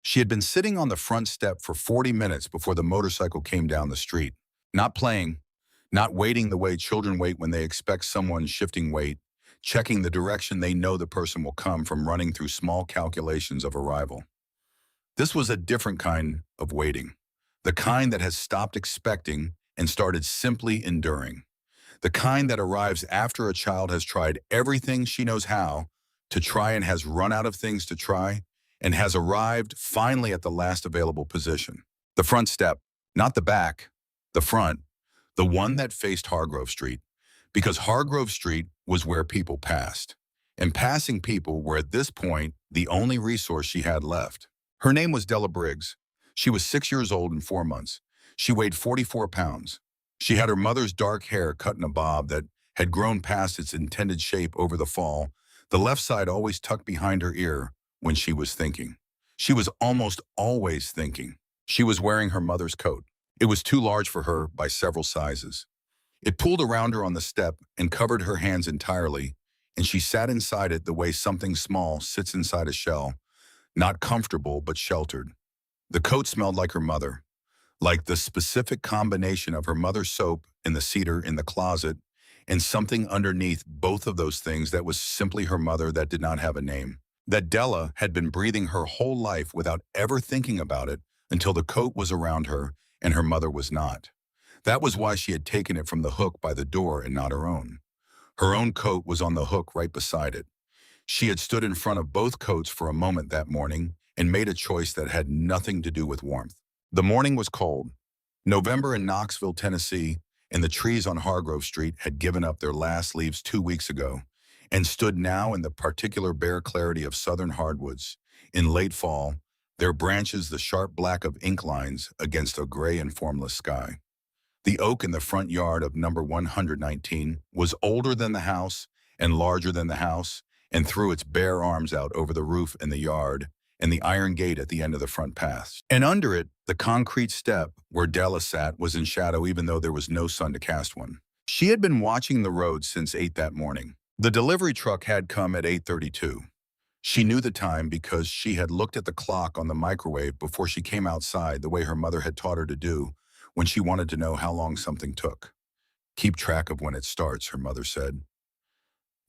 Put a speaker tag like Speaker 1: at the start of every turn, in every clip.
Speaker 1: She had been sitting on the front step for 40 minutes before the motorcycle came down the street. Not playing, not waiting the way children wait when they expect someone shifting weight, checking the direction they know the person will come from, running through small calculations of arrival. This was a different kind of waiting, the kind that has stopped expecting and started simply enduring, the kind that arrives after a child has tried everything she knows how to try and has run out of things to try and has arrived finally at the last available position. The front step, not the back, the front, the one that faced Hargrove Street, because Hargrove Street was where people passed, and passing people were at this point the only resource she had left. Her name was Della Briggs. She was 6 years old and 4 months. She weighed 44 pounds. She had her mother's dark hair cut in a bob that had grown past its intended shape over the fall, the left side always tucked behind her ear when she was thinking. She was almost always thinking. She was wearing her mother's coat. It was too large for her by several sizes. It pulled around her on the step and covered her hands entirely, and she sat inside it the way something small sits inside a shell, not comfortable but sheltered. The coat smelled like her mother, like the specific combination of her mother's soap and the cedar in the closet, and something underneath both of those things that was simply her mother that did not have a name. That Della had been breathing her whole life without ever thinking about it until the coat was around her and her mother was not. That was why she had taken it from the hook by the door and not her own. Her own coat was on the hook right beside it. She had stood in front of both coats for a moment that morning and made a choice that had nothing to do with warmth. The morning was cold. November in Knoxville, Tennessee, and the trees on Hargrove Street had given up their last leaves 2 weeks ago and stood now in the particular bare clarity of southern hardwoods. In late fall, their branches the sharp black of ink lines against a gray and formless sky. The oak in the front yard of number 119 was older than the house and larger than the house and threw its bare arms out over the roof in the yard and the iron gate at the end of the front path. And under it, the concrete step where Della sat was in shadow even though there was no sun to cast one. She had been watching the road since 8 that morning. The delivery truck had come at 8:32. She knew the time because she had looked at the clock on the microwave before she came outside the way her mother had taught her to do when she wanted to know how long something took. Keep track of when it starts, her mother said.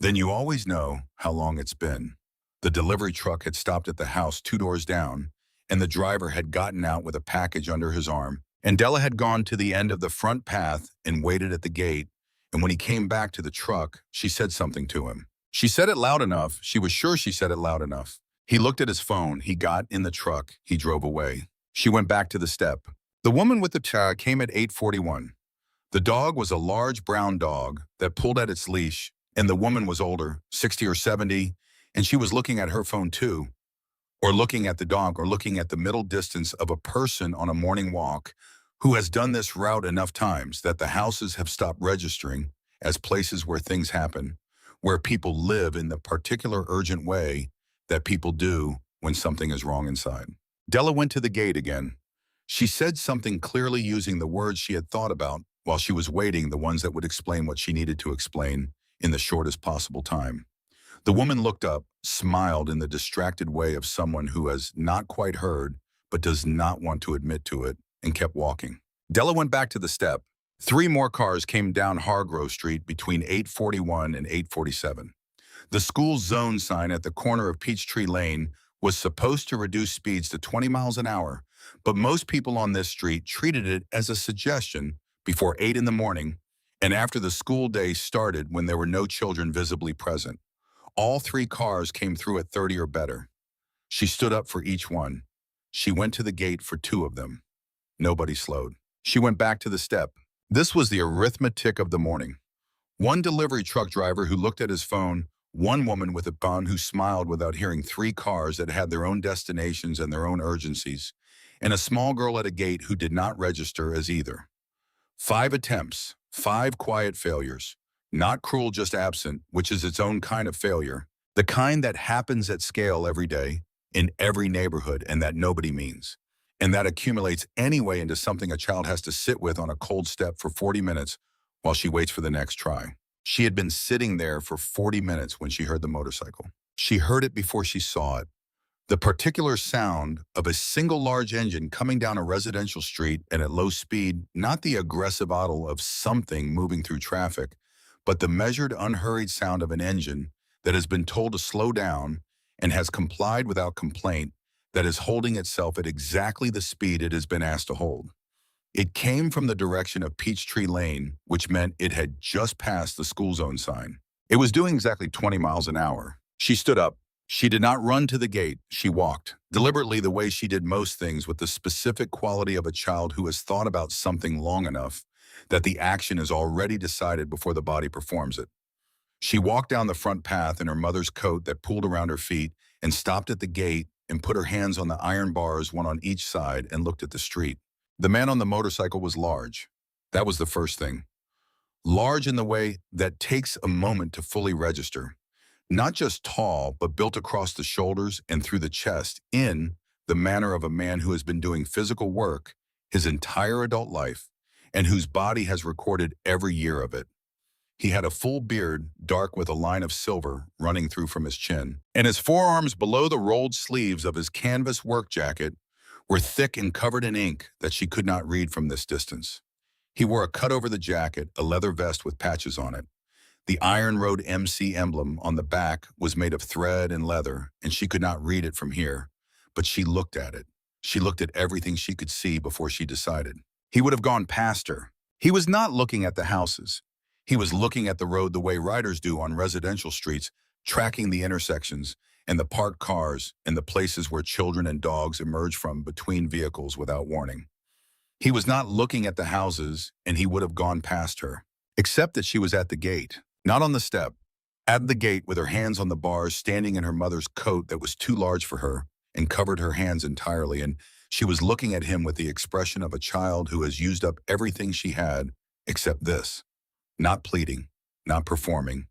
Speaker 1: Then you always know how long it's been. The delivery truck had stopped at the house 2 doors down, and the driver had gotten out with a package under his arm, and Della had gone to the end of the front path and waited at the gate, and when he came back to the truck, she said something to him. She said it loud enough. She was sure she said it loud enough. He looked at his phone. He got in the truck. He drove away. She went back to the step. The woman with the child came at 8:41. The dog was a large brown dog that pulled at its leash, and the woman was older, 60 or 70, and she was looking at her phone too, or looking at the dog, or looking at the middle distance of a person on a morning walk who has done this route enough times that the houses have stopped registering as places where things happen, where people live in the particular urgent way that people do when something is wrong inside. Della went to the gate again. She said something clearly using the words she had thought about while she was waiting, the ones that would explain what she needed to explain in the shortest possible time. The woman looked up, smiled in the distracted way of someone who has not quite heard but does not want to admit to it, and kept walking. Della went back to the step. 3 more cars came down Hargrove Street between 8:41 and 8:47. The school zone sign at the corner of Peachtree Lane was supposed to reduce speeds to 20 miles an hour, but most people on this street treated it as a suggestion before 8 in the morning and after the school day started when there were no children visibly present. All 3 cars came through at 30 or better. She stood up for each one. She went to the gate for 2 of them. Nobody slowed. She went back to the step. This was the arithmetic of the morning. 1 delivery truck driver who looked at his phone, 1 woman with a bun who smiled without hearing 3 cars that had their own destinations and their own urgencies, and a small girl at a gate who did not register as either. 5 attempts, 5 quiet failures. Not cruel, just absent, which is its own kind of failure. The kind that happens at scale every day, in every neighborhood, and that nobody means. And that accumulates anyway into something a child has to sit with on a cold step for 40 minutes while she waits for the next try. She had been sitting there for 40 minutes when she heard the motorcycle. She heard it before she saw it, The particular sound of a single large engine coming down a residential street and at low speed, not the aggressive oddle of something moving through traffic, but the measured, unhurried sound of an engine that has been told to slow down and has complied without complaint, that is holding itself at exactly the speed it has been asked to hold. It came from the direction of Peachtree Lane, which meant it had just passed the school zone sign. It was doing exactly 20 miles an hour. She stood up. She did not run to the gate. She walked, deliberately the way she did most things, with the specific quality of a child who has thought about something long enough that the action is already decided before the body performs it. She walked down the front path in her mother's coat that pulled around her feet and stopped at the gate and put her hands on the iron bars, one on each side, and looked at the street. The man on the motorcycle was large. That was the first thing. Large in the way that takes a moment to fully register. Not just tall, but built across the shoulders and through the chest in the manner of a man who has been doing physical work his entire adult life and whose body has recorded every year of it. He had a full beard, dark with a line of silver running through from his chin, and his forearms below the rolled sleeves of his canvas work jacket were thick and covered in ink that she could not read from this distance. He wore a cut over the jacket, a leather vest with patches on it. The Iron Road MC emblem on the back was made of thread and leather, and she could not read it from here, but she looked at it. She looked at everything she could see before she decided. He would have gone past her. He was not looking at the houses. He was looking at the road the way riders do on residential streets, tracking the intersections and the parked cars and the places where children and dogs emerge from between vehicles without warning. He was not looking at the houses, and he would have gone past her, except that she was at the gate, not on the step, at the gate with her hands on the bars, standing in her mother's coat that was too large for her and covered her hands entirely, and she was looking at him with the expression of a child who has used up everything she had except this. Not pleading, not performing,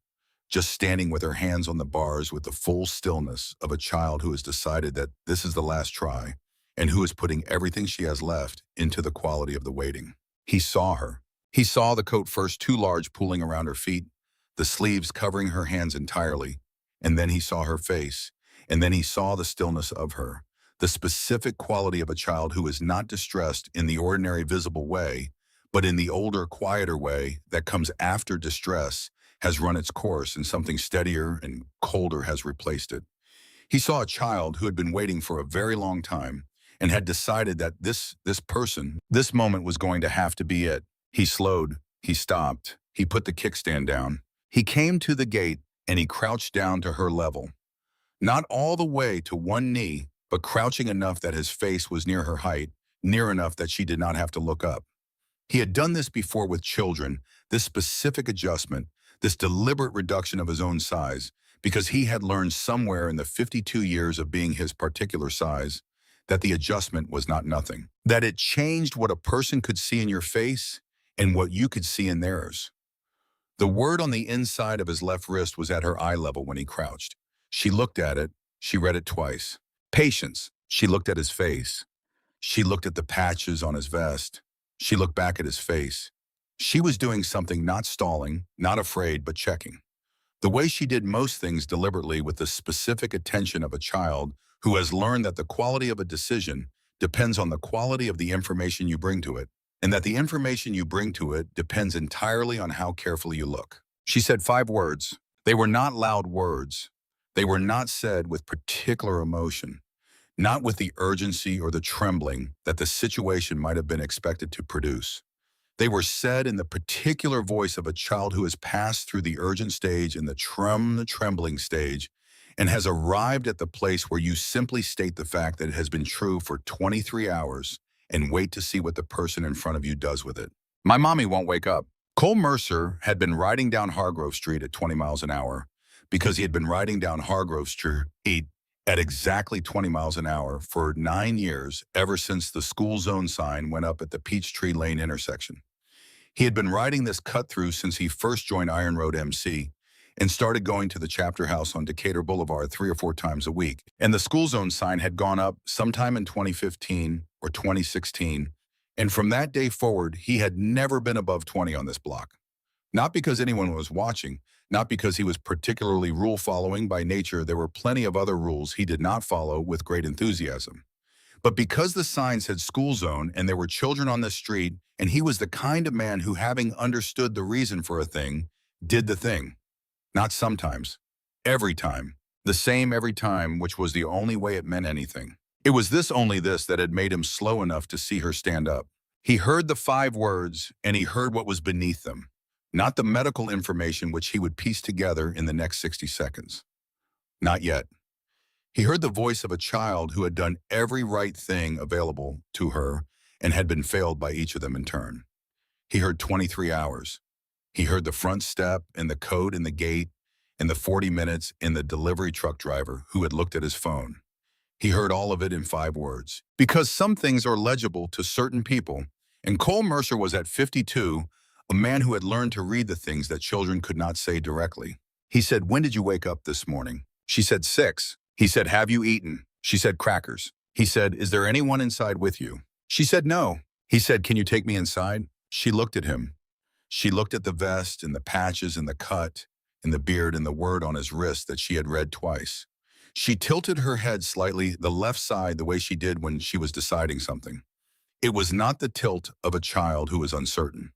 Speaker 1: just standing with her hands on the bars with the full stillness of a child who has decided that this is the last try and who is putting everything she has left into the quality of the waiting. He saw her. He saw the coat first too large pulling around her feet, the sleeves covering her hands entirely, and then he saw her face, and then he saw the stillness of her, the specific quality of a child who is not distressed in the ordinary visible way, but in the older, quieter way that comes after distress has run its course and something steadier and colder has replaced it. He saw a child who had been waiting for a very long time and had decided that this moment was going to have to be it. He slowed, he stopped, he put the kickstand down. He came to the gate and he crouched down to her level. Not all the way to one knee, but crouching enough that his face was near her height, near enough that she did not have to look up. He had done this before with children, this specific adjustment, this deliberate reduction of his own size, because he had learned somewhere in the 52 years of being his particular size that the adjustment was not nothing, that it changed what a person could see in your face and what you could see in theirs. The word on the inside of his left wrist was at her eye level when he crouched. She looked at it. She read it twice. Patience. She looked at his face. She looked at the patches on his vest. She looked back at his face. She was doing something, not stalling, not afraid, but checking. The way she did most things deliberately, with the specific attention of a child who has learned that the quality of a decision depends on the quality of the information you bring to it, and that the information you bring to it depends entirely on how carefully you look. She said 5 words. They were not loud words. They were not said with particular emotion, not with the urgency or the trembling that the situation might have been expected to produce. They were said in the particular voice of a child who has passed through the urgent stage and the trembling stage and has arrived at the place where you simply state the fact that it has been true for 23 hours and wait to see what the person in front of you does with it. My mommy won't wake up. Cole Mercer had been riding down Hargrove Street at 20 miles an hour because he had been riding down Hargrove Street at exactly 20 miles an hour for 9 years, ever since the school zone sign went up at the Peachtree Lane intersection. He had been riding this cut-through since he first joined Iron Road MC and started going to the chapter house on Decatur Boulevard 3 or 4 times a week. And the school zone sign had gone up sometime in 2015 or 2016. And from that day forward, he had never been above 20 on this block. Not because anyone was watching, Not because he was particularly rule-following by nature, there were plenty of other rules he did not follow with great enthusiasm. But because the sign said school zone and there were children on the street, and he was the kind of man who, having understood the reason for a thing, did the thing. Not sometimes. Every time. The same every time, which was the only way it meant anything. It was this only this that had made him slow enough to see her stand up. He heard the 5 words, and he heard what was beneath them. Not the medical information which he would piece together in the next 60 seconds. Not yet. He heard the voice of a child who had done every right thing available to her and had been failed by each of them in turn. He heard 23 hours. He heard the front step and the code in the gate and the 40 minutes in the delivery truck driver who had looked at his phone. He heard all of it in 5 words. Because some things are legible to certain people, and Cole Mercer was at 52, a man who had learned to read the things that children could not say directly. He said, "When did you wake up this morning?" She said, "6. He said, "Have you eaten?" She said, "Crackers." He said, "Is there anyone inside with you?" She said, "No." He said, "Can you take me inside?" She looked at him. She looked at the vest and the patches and the cut and the beard and the word on his wrist that she had read twice. She tilted her head slightly the left side the way she did when she was deciding something. It was not the tilt of a child who was uncertain.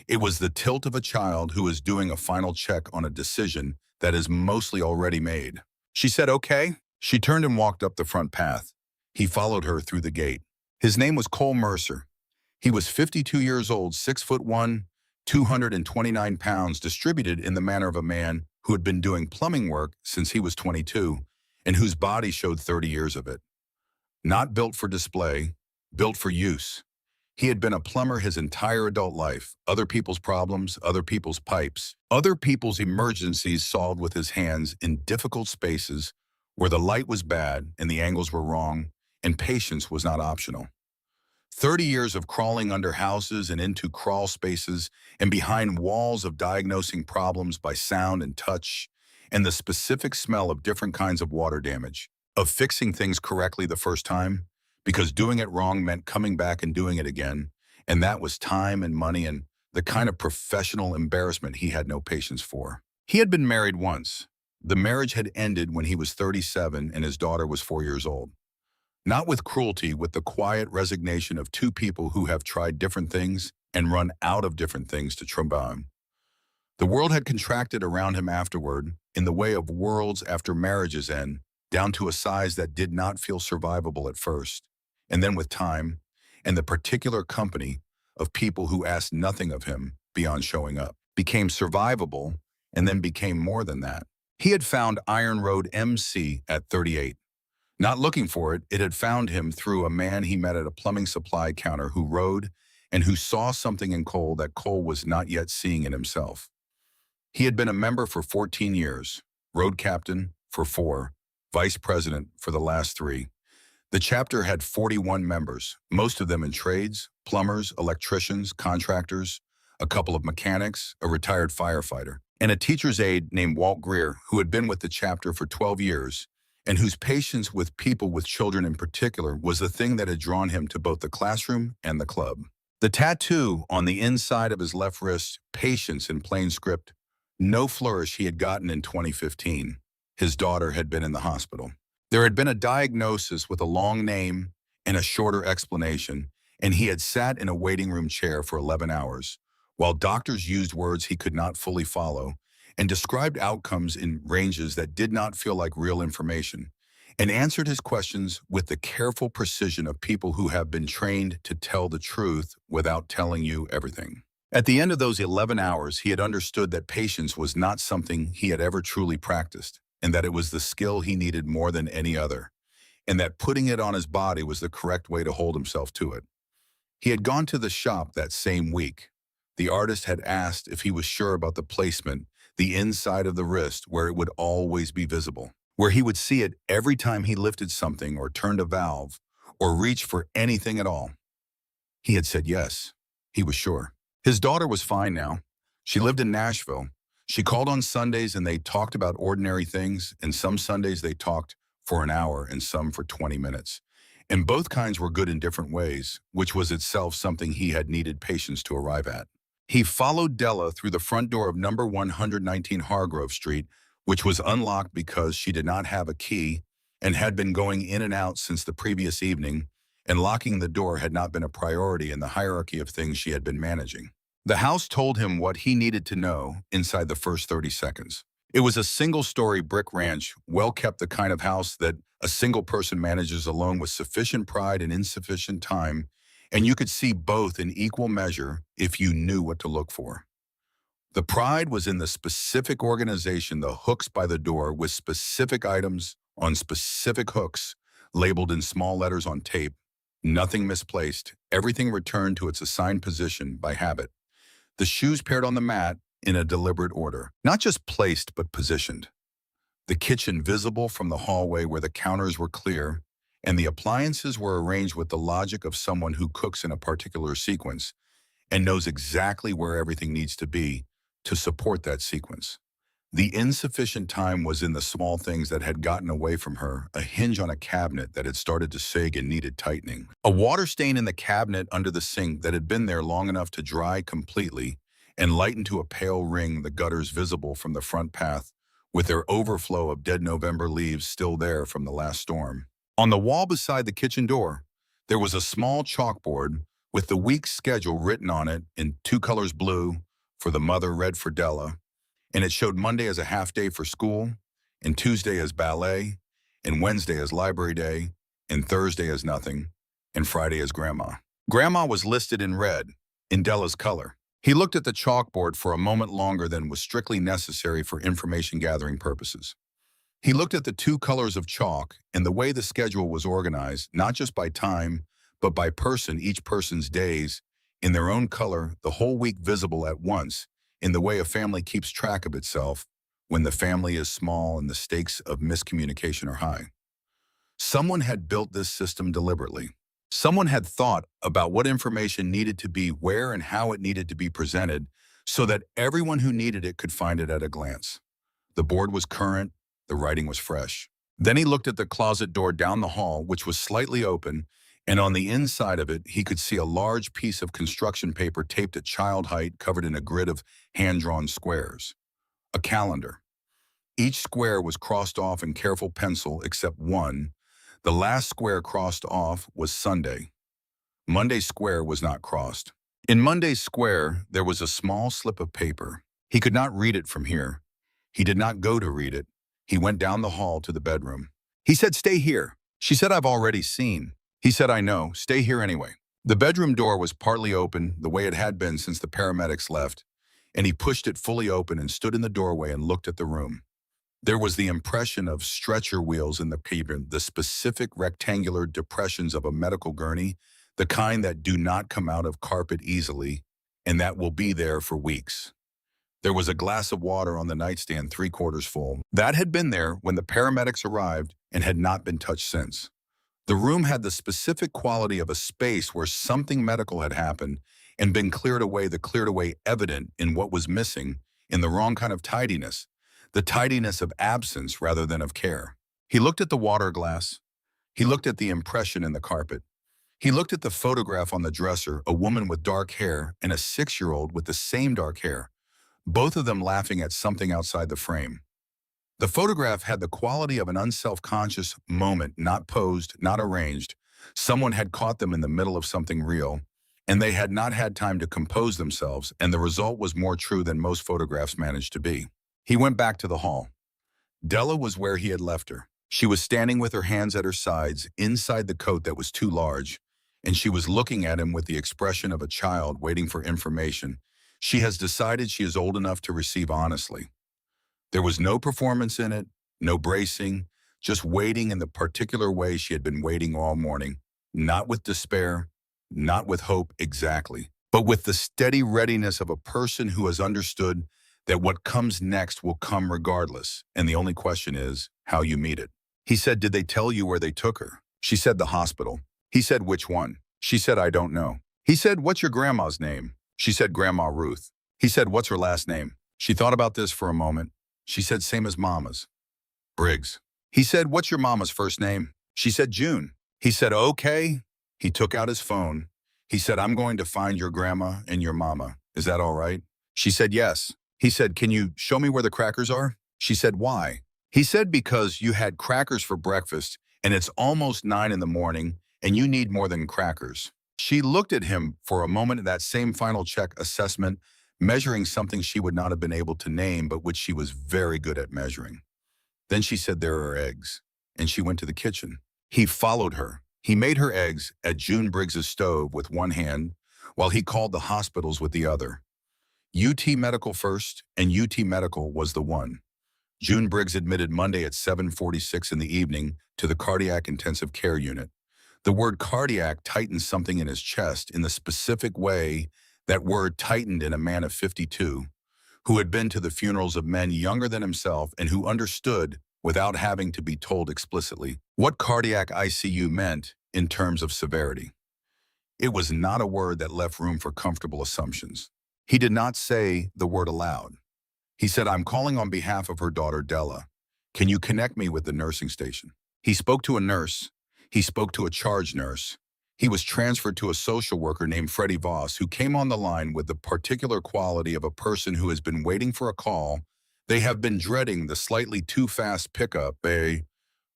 Speaker 1: It was the tilt of a child who is doing a final check on a decision that is mostly already made. She said, "Okay." She turned and walked up the front path. He followed her through the gate. His name was Cole Mercer. He was 52 years old, 6'1", 229 pounds, distributed in the manner of a man who had been doing plumbing work since he was 22 and whose body showed 30 years of it. Not built for display, built for use. He had been a plumber his entire adult life. Other people's problems, other people's pipes, other people's emergencies solved with his hands in difficult spaces where the light was bad and the angles were wrong and patience was not optional. 30 years of crawling under houses and into crawl spaces and behind walls of diagnosing problems by sound and touch and the specific smell of different kinds of water damage, of fixing things correctly the first time, because doing it wrong meant coming back and doing it again, and that was time and money and the kind of professional embarrassment he had no patience for. He had been married once. The marriage had ended when he was 37 and his daughter was 4 years old. Not with cruelty, with the quiet resignation of 2 people who have tried different things and run out of different things to trombone. The world had contracted around him afterward, in the way of worlds after marriage's end, down to a size that did not feel survivable at first. And then with time, and the particular company of people who asked nothing of him beyond showing up, became survivable, and then became more than that. He had found Iron Road MC at 38. Not looking for it, it had found him through a man he met at a plumbing supply counter who rode and who saw something in Cole that Cole was not yet seeing in himself. He had been a member for 14 years, road captain for 4, vice president for the last 3. The chapter had 41 members, most of them in trades, plumbers, electricians, contractors, a couple of mechanics, a retired firefighter, and a teacher's aide named Walt Greer, who had been with the chapter for 12 years, and whose patience with people, with children in particular, was the thing that had drawn him to both the classroom and the club. The tattoo on the inside of his left wrist, patience in plain script, no flourish he had gotten in 2015. His daughter had been in the hospital. There had been a diagnosis with a long name and a shorter explanation, and he had sat in a waiting room chair for 11 hours, while doctors used words he could not fully follow and described outcomes in ranges that did not feel like real information, and answered his questions with the careful precision of people who have been trained to tell the truth without telling you everything. At the end of those 11 hours, he had understood that patience was not something he had ever truly practiced, and that it was the skill he needed more than any other, and that putting it on his body was the correct way to hold himself to it. He had gone to the shop that same week. The artist had asked if he was sure about the placement, the inside of the wrist, where it would always be visible, where he would see it every time he lifted something or turned a valve or reached for anything at all. He had said yes. He was sure. His daughter was fine now. She lived in Nashville. She called on Sundays and they talked about ordinary things, and some Sundays they talked for an hour and some for 20 minutes. And both kinds were good in different ways, which was itself something he had needed patience to arrive at. He followed Della through the front door of number 119 Hargrove Street, which was unlocked because she did not have a key and had been going in and out since the previous evening, and locking the door had not been a priority in the hierarchy of things she had been managing. The house told him what he needed to know inside the first 30 seconds. It was a single-story brick ranch, well-kept, the kind of house that a single person manages alone with sufficient pride and insufficient time, and you could see both in equal measure if you knew what to look for. The pride was in the specific organization, the hooks by the door with specific items on specific hooks, labeled in small letters on tape, nothing misplaced, everything returned to its assigned position by habit. The shoes paired on the mat in a deliberate order, not just placed but positioned. The kitchen visible from the hallway where the counters were clear, and the appliances were arranged with the logic of someone who cooks in a particular sequence and knows exactly where everything needs to be to support that sequence. The insufficient time was in the small things that had gotten away from her, a hinge on a cabinet that had started to sag and needed tightening, a water stain in the cabinet under the sink that had been there long enough to dry completely and lighten to a pale ring, the gutters visible from the front path, with their overflow of dead November leaves still there from the last storm. On the wall beside the kitchen door, there was a small chalkboard with the week's schedule written on it in two colors: blue for the mother, red for Della, and it showed Monday as a half day for school, and Tuesday as ballet, and Wednesday as library day, and Thursday as nothing, and Friday as grandma. Grandma was listed in red, in Della's color. He looked at the chalkboard for a moment longer than was strictly necessary for information gathering purposes. He looked at the two colors of chalk and the way the schedule was organized, not just by time, but by person, each person's days, in their own color, the whole week visible at once, in the way a family keeps track of itself when the family is small and the stakes of miscommunication are high. Someone had built this system deliberately. Someone had thought about what information needed to be where and how it needed to be presented so that everyone who needed it could find it at a glance. The board was current, the writing was fresh. Then he looked at the closet door down the hall, which was slightly open, and on the inside of it, he could see a large piece of construction paper taped at child height, covered in a grid of hand-drawn squares. A calendar. Each square was crossed off in careful pencil except one. The last square crossed off was Sunday. Monday's square was not crossed. In Monday's square, there was a small slip of paper. He could not read it from here. He did not go to read it. He went down the hall to the bedroom. He said, "Stay here." She said, "I've already seen." He said, "I know. Stay here anyway." The bedroom door was partly open, the way it had been since the paramedics left, and he pushed it fully open and stood in the doorway and looked at the room. There was the impression of stretcher wheels in the cabin, the specific rectangular depressions of a medical gurney, the kind that do not come out of carpet easily, and that will be there for weeks. There was a glass of water on the nightstand, 3/4 full. That had been there when the paramedics arrived and had not been touched since. The room had the specific quality of a space where something medical had happened and been cleared away evident in what was missing, in the wrong kind of tidiness, the tidiness of absence rather than of care. He looked at the water glass. He looked at the impression in the carpet. He looked at the photograph on the dresser, a woman with dark hair and a 6-year-old with the same dark hair, both of them laughing at something outside the frame. The photograph had the quality of an unself-conscious moment, not posed, not arranged. Someone had caught them in the middle of something real, and they had not had time to compose themselves, and the result was more true than most photographs managed to be. He went back to the hall. Della was where he had left her. She was standing with her hands at her sides, inside the coat that was too large, and she was looking at him with the expression of a child waiting for information. She has decided she is old enough to receive honestly. There was no performance in it, no bracing, just waiting in the particular way she had been waiting all morning, not with despair, not with hope exactly, but with the steady readiness of a person who has understood that what comes next will come regardless, and the only question is how you meet it. He said, "Did they tell you where they took her?" She said, "The hospital." He said, "Which one?" She said, "I don't know." He said, "What's your grandma's name?" She said, "Grandma Ruth." He said, "What's her last name?" She thought about this for a moment. She said, "Same as Mama's. Briggs." He said, "What's your mama's first name?" She said, "June." He said, "Okay." He took out his phone. He said, "I'm going to find your grandma and your mama. Is that all right? She said yes. He said, can you show me where the crackers are? She said, why? He said, because you had crackers for breakfast and it's almost 9 in the morning and you need more than crackers. She looked at him for a moment in that same final check assessment, measuring something she would not have been able to name, but which she was very good at measuring. Then she said, there are eggs, and she went to the kitchen. He followed her. He made her eggs at June Briggs's stove with one hand, while he called the hospitals with the other. UT Medical first, and UT Medical was the one. June Briggs admitted Monday at 7:46 in the evening to the cardiac intensive care unit. The word cardiac tightened something in his chest in the specific way that word tightened in a man of 52, who had been to the funerals of men younger than himself and who understood, without having to be told explicitly, what cardiac ICU meant in terms of severity. It was not a word that left room for comfortable assumptions. He did not say the word aloud. He said, I'm calling on behalf of her daughter, Della. Can you connect me with the nursing station? He spoke to a nurse. He spoke to a charge nurse. He was transferred to a social worker named Freddie Voss, who came on the line with the particular quality of a person who has been waiting for a call. They have been dreading the slightly too fast pickup, a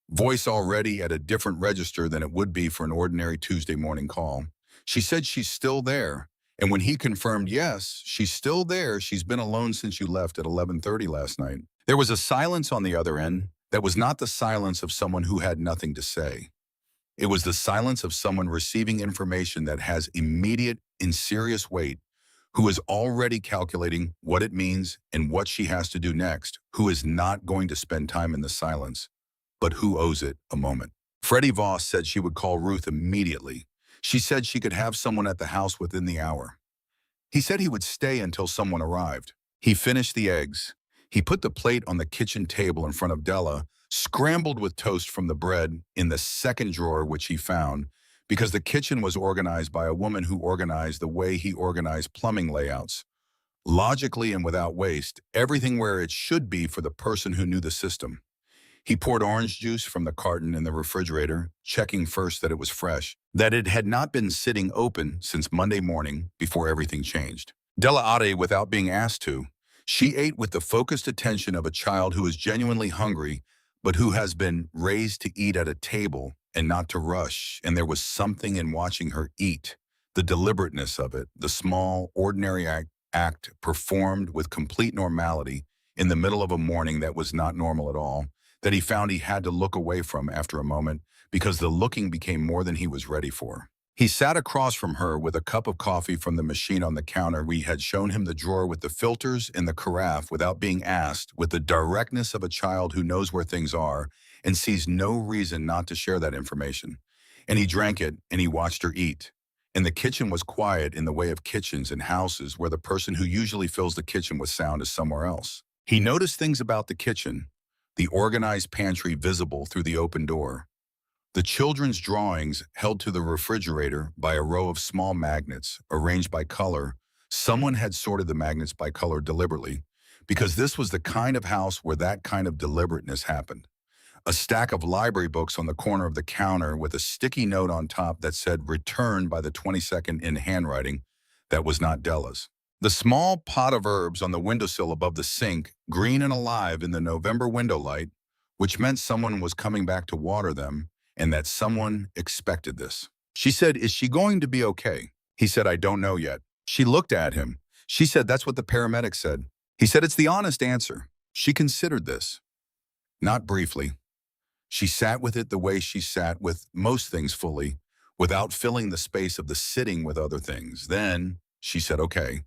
Speaker 1: voice already at a different register than it would be for an ordinary Tuesday morning call. She said she's still there. And when he confirmed, yes, she's still there, she's been alone since you left at 11:30 last night. There was a silence on the other end that was not the silence of someone who had nothing to say. It was the silence of someone receiving information that has immediate and serious weight, who is already calculating what it means and what she has to do next, who is not going to spend time in the silence, but who owes it a moment. Freddie Voss said she would call Ruth immediately. She said she could have someone at the house within the hour. He said he would stay until someone arrived. He finished the eggs. He put the plate on the kitchen table in front of Della, scrambled with toast from the bread in the second drawer which he found, because the kitchen was organized by a woman who organized the way he organized plumbing layouts. Logically and without waste, everything where it should be for the person who knew the system. He poured orange juice from the carton in the refrigerator, checking first that it was fresh, that it had not been sitting open since Monday morning before everything changed. Della ate without being asked to. She ate with the focused attention of a child who is genuinely hungry, but who has been raised to eat at a table and not to rush, and there was something in watching her eat, the deliberateness of it, the small, ordinary act performed with complete normality in the middle of a morning that was not normal at all, that he found he had to look away from after a moment because the looking became more than he was ready for. He sat across from her with a cup of coffee from the machine on the counter. We had shown him the drawer with the filters and the carafe without being asked, with the directness of a child who knows where things are and sees no reason not to share that information. And he drank it and he watched her eat. And the kitchen was quiet in the way of kitchens and houses where the person who usually fills the kitchen with sound is somewhere else. He noticed things about the kitchen. The organized pantry visible through the open door. The children's drawings held to the refrigerator by a row of small magnets arranged by color. Someone had sorted the magnets by color deliberately, because this was the kind of house where that kind of deliberateness happened. A stack of library books on the corner of the counter with a sticky note on top that said "Return by the 22nd" in handwriting that was not Della's. The small pot of herbs on the windowsill above the sink, green and alive in the November window light, which meant someone was coming back to water them, and that someone expected this. She said, is she going to be okay? He said, I don't know yet. She looked at him. She said, that's what the paramedic said. He said, it's the honest answer. She considered this. Not briefly. She sat with it the way she sat with most things fully, without filling the space of the sitting with other things. Then she said, okay,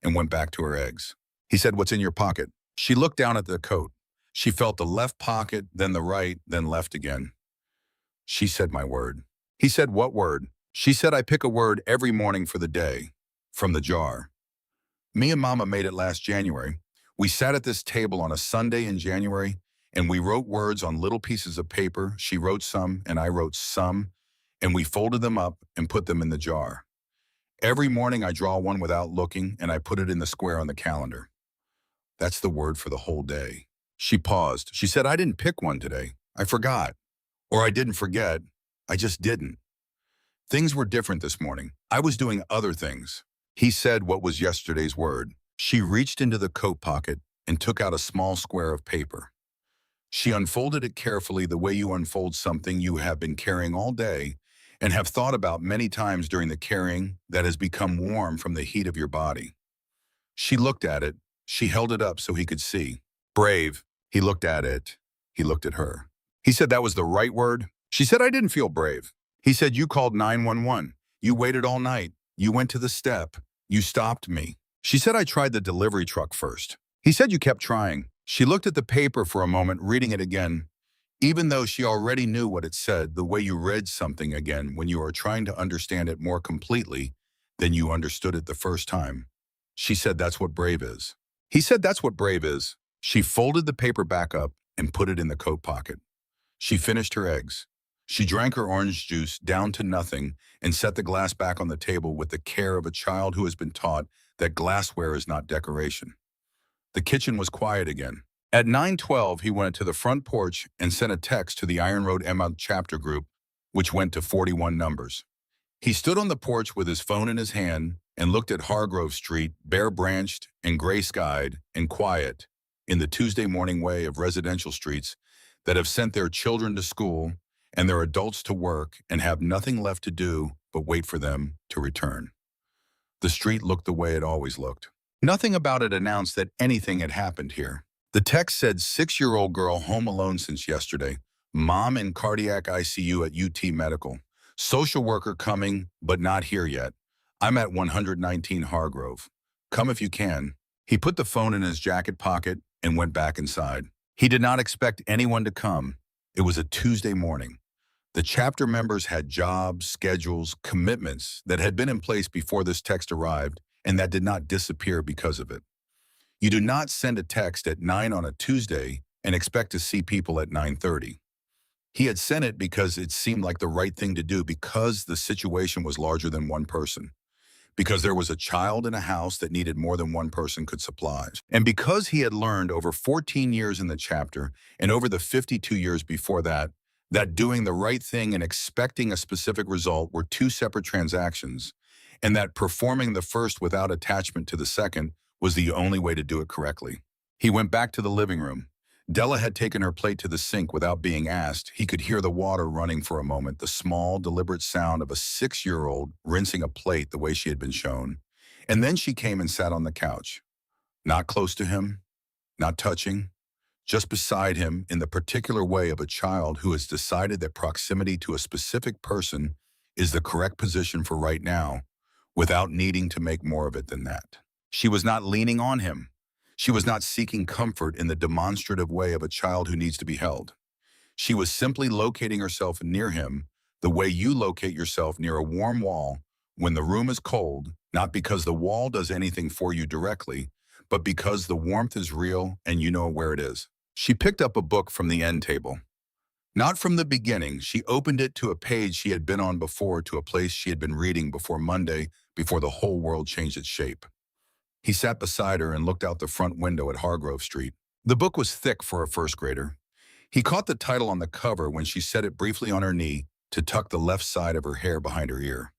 Speaker 1: and went back to her eggs. He said, what's in your pocket? She looked down at the coat. She felt the left pocket, then the right, then left again. She said, my word. He said, what word? She said, I pick a word every morning for the day, from the jar. Me and Mama made it last January. We sat at this table on a Sunday in January, and we wrote words on little pieces of paper. She wrote some, and I wrote some, and we folded them up and put them in the jar. Every morning I draw one without looking, and I put it in the square on the calendar. That's the word for the whole day. She paused. She said, I didn't pick one today. I forgot. Or I didn't forget. I just didn't. Things were different this morning. I was doing other things. He said what was yesterday's word. She reached into the coat pocket and took out a small square of paper. She unfolded it carefully the way you unfold something you have been carrying all day and have thought about many times during the carrying that has become warm from the heat of your body. She looked at it. She held it up so he could see. Brave. He looked at it. He looked at her. He said that was the right word. She said, I didn't feel brave. He said, you called 911. You waited all night. You went to the step. You stopped me. She said, I tried the delivery truck first. He said, you kept trying. She looked at the paper for a moment, reading it again. Even though she already knew what it said, the way you read something again when you are trying to understand it more completely than you understood it the first time. She said, that's what brave is. He said, that's what brave is. She folded the paper back up and put it in the coat pocket. She finished her eggs. She drank her orange juice down to nothing and set the glass back on the table with the care of a child who has been taught that glassware is not decoration. The kitchen was quiet again. At 9:12, he went to the front porch and sent a text to the Iron Road Emma chapter group, which went to 41 numbers. He stood on the porch with his phone in his hand and looked at Hargrove Street, bare-branched and gray-skied and quiet, in the Tuesday morning way of residential streets that have sent their children to school and their adults to work and have nothing left to do but wait for them to return. The street looked the way it always looked. Nothing about it announced that anything had happened here. The text said 6-year-old girl home alone since yesterday, mom in cardiac ICU at UT Medical, social worker coming but not here yet. I'm at 119 Hargrove. Come if you can. He put the phone in his jacket pocket and went back inside. He did not expect anyone to come. It was a Tuesday morning. The chapter members had jobs, schedules, commitments that had been in place before this text arrived and that did not disappear because of it. You do not send a text at 9 on a Tuesday and expect to see people at 9:30. He had sent it because it seemed like the right thing to do because the situation was larger than one person, because there was a child in a house that needed more than one person could supply, and because he had learned over 14 years in the chapter and over the 52 years before that, that doing the right thing and expecting a specific result were two separate transactions, and that performing the first without attachment to the second was the only way to do it correctly. He went back to the living room. Della had taken her plate to the sink without being asked. He could hear the water running for a moment, the small, deliberate sound of a 6-year-old rinsing a plate the way she had been shown. And then she came and sat on the couch. Not close to him, not touching, just beside him in the particular way of a child who has decided that proximity to a specific person is the correct position for right now, without needing to make more of it than that. She was not leaning on him. She was not seeking comfort in the demonstrative way of a child who needs to be held. She was simply locating herself near him the way you locate yourself near a warm wall when the room is cold, not because the wall does anything for you directly, but because the warmth is real and you know where it is. She picked up a book from the end table. Not from the beginning. She opened it to a page she had been on before, to a place she had been reading before Monday, before the whole world changed its shape. He sat beside her and looked out the front window at Hargrove Street. The book was thick for a first grader. He caught the title on the cover when she set it briefly on her knee to tuck the left side of her hair behind her ear.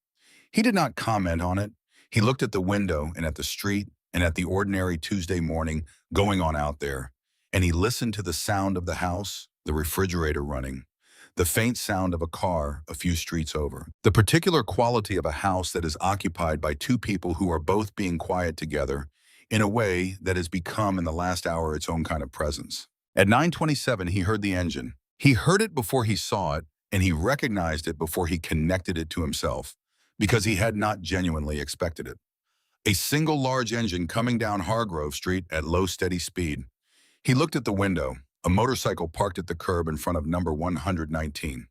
Speaker 1: He did not comment on it. He looked at the window and at the street and at the ordinary Tuesday morning going on out there, and he listened to the sound of the house, the refrigerator running, the faint sound of a car a few streets over. The particular quality of a house that is occupied by two people who are both being quiet together in a way that has become in the last hour its own kind of presence. At 9:27, he heard the engine. He heard it before he saw it, and he recognized it before he connected it to himself, because he had not genuinely expected it. A single large engine coming down Hargrove Street at low, steady speed. He looked at the window. A motorcycle parked at the curb in front of number 119.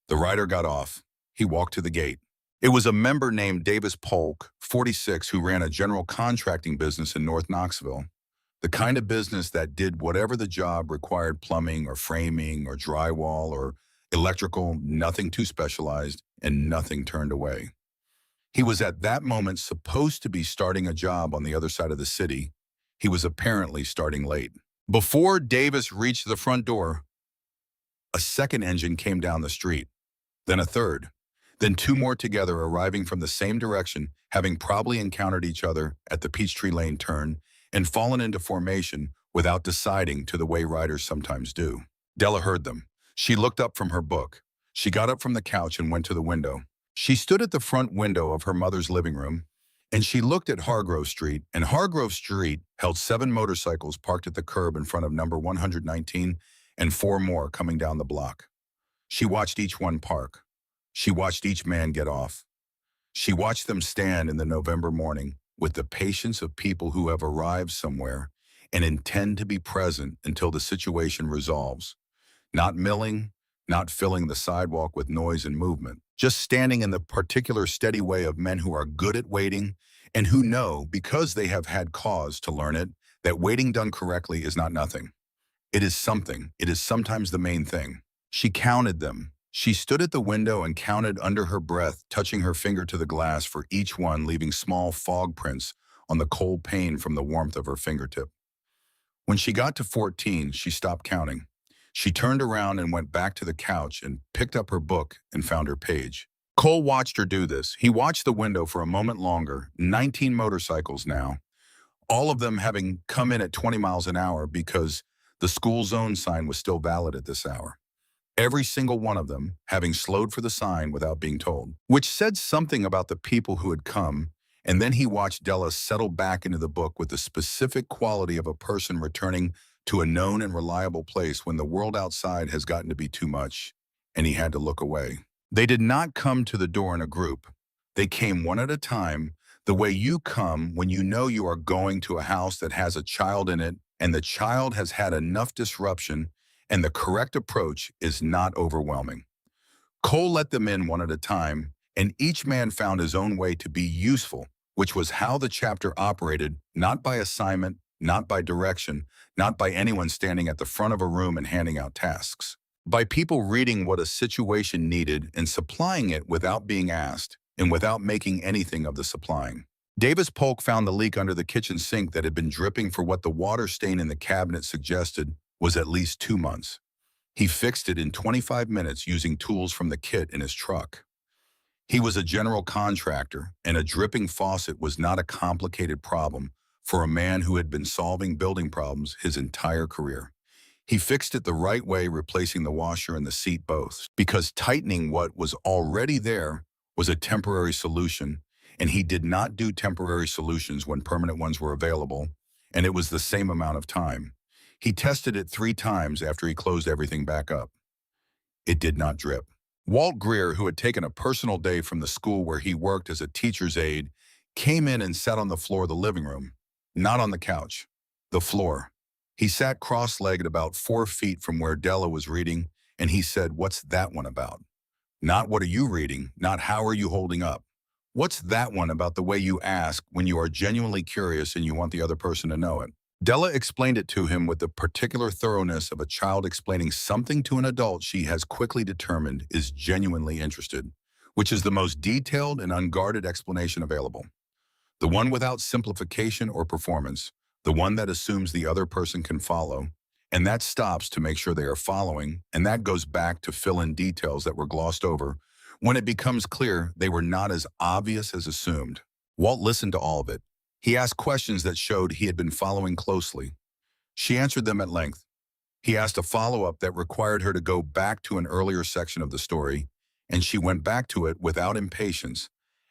Speaker 1: The rider got off. He walked to the gate. It was a member named Davis Polk, 46, who ran a general contracting business in North Knoxville. The kind of business that did whatever the job required: plumbing or framing or drywall or electrical, nothing too specialized and nothing turned away. He was at that moment supposed to be starting a job on the other side of the city. He was apparently starting late. Before Davis reached the front door, a second engine came down the street, then a third. Then two more together arriving from the same direction, having probably encountered each other at the Peachtree Lane turn and fallen into formation without deciding to the way riders sometimes do. Della heard them. She looked up from her book. She got up from the couch and went to the window. She stood at the front window of her mother's living room, and she looked at Hargrove Street, and Hargrove Street held 7 motorcycles parked at the curb in front of number 119 and 4 more coming down the block. She watched each one park. She watched each man get off. She watched them stand in the November morning with the patience of people who have arrived somewhere and intend to be present until the situation resolves. Not milling, not filling the sidewalk with noise and movement, just standing in the particular steady way of men who are good at waiting and who know, because they have had cause to learn it, that waiting done correctly is not nothing. It is something. It is sometimes the main thing. She counted them. She stood at the window and counted under her breath, touching her finger to the glass for each one, leaving small fog prints on the cold pane from the warmth of her fingertip. When she got to 14, she stopped counting. She turned around and went back to the couch and picked up her book and found her page. Cole watched her do this. He watched the window for a moment longer, 19 motorcycles now, all of them having come in at 20 miles an hour because the school zone sign was still valid at this hour. Every single one of them having slowed for the sign without being told, which said something about the people who had come. And then he watched Della settle back into the book with the specific quality of a person returning to a known and reliable place when the world outside has gotten to be too much, and he had to look away. They did not come to the door in a group. They came one at a time, the way you come when you know you are going to a house that has a child in it, and the child has had enough disruption, and the correct approach is not overwhelming. Cole let them in one at a time, and each man found his own way to be useful, which was how the chapter operated, not by assignment, not by direction, not by anyone standing at the front of a room and handing out tasks. By people reading what a situation needed and supplying it without being asked and without making anything of the supplying. Davis Polk found the leak under the kitchen sink that had been dripping for what the water stain in the cabinet suggested was at least 2 months. He fixed it in 25 minutes using tools from the kit in his truck. He was a general contractor, and a dripping faucet was not a complicated problem for a man who had been solving building problems his entire career. He fixed it the right way, replacing the washer and the seat both, because tightening what was already there was a temporary solution, and he did not do temporary solutions when permanent ones were available, and it was the same amount of time. He tested it 3 times after he closed everything back up. It did not drip. Walt Greer, who had taken a personal day from the school where he worked as a teacher's aide, came in and sat on the floor of the living room, not on the couch, the floor. He sat cross-legged about 4 feet from where Della was reading, and he said, "What's that one about?" Not "what are you reading?" Not "how are you holding up?" What's that one about the way you ask when you are genuinely curious and you want the other person to know it? Della explained it to him with the particular thoroughness of a child explaining something to an adult she has quickly determined is genuinely interested, which is the most detailed and unguarded explanation available. The one without simplification or performance, the one that assumes the other person can follow, and that stops to make sure they are following, and that goes back to fill in details that were glossed over when it becomes clear they were not as obvious as assumed. Walt listened to all of it. He asked questions that showed he had been following closely. She answered them at length. He asked a follow-up that required her to go back to an earlier section of the story, and she went back to it without impatience,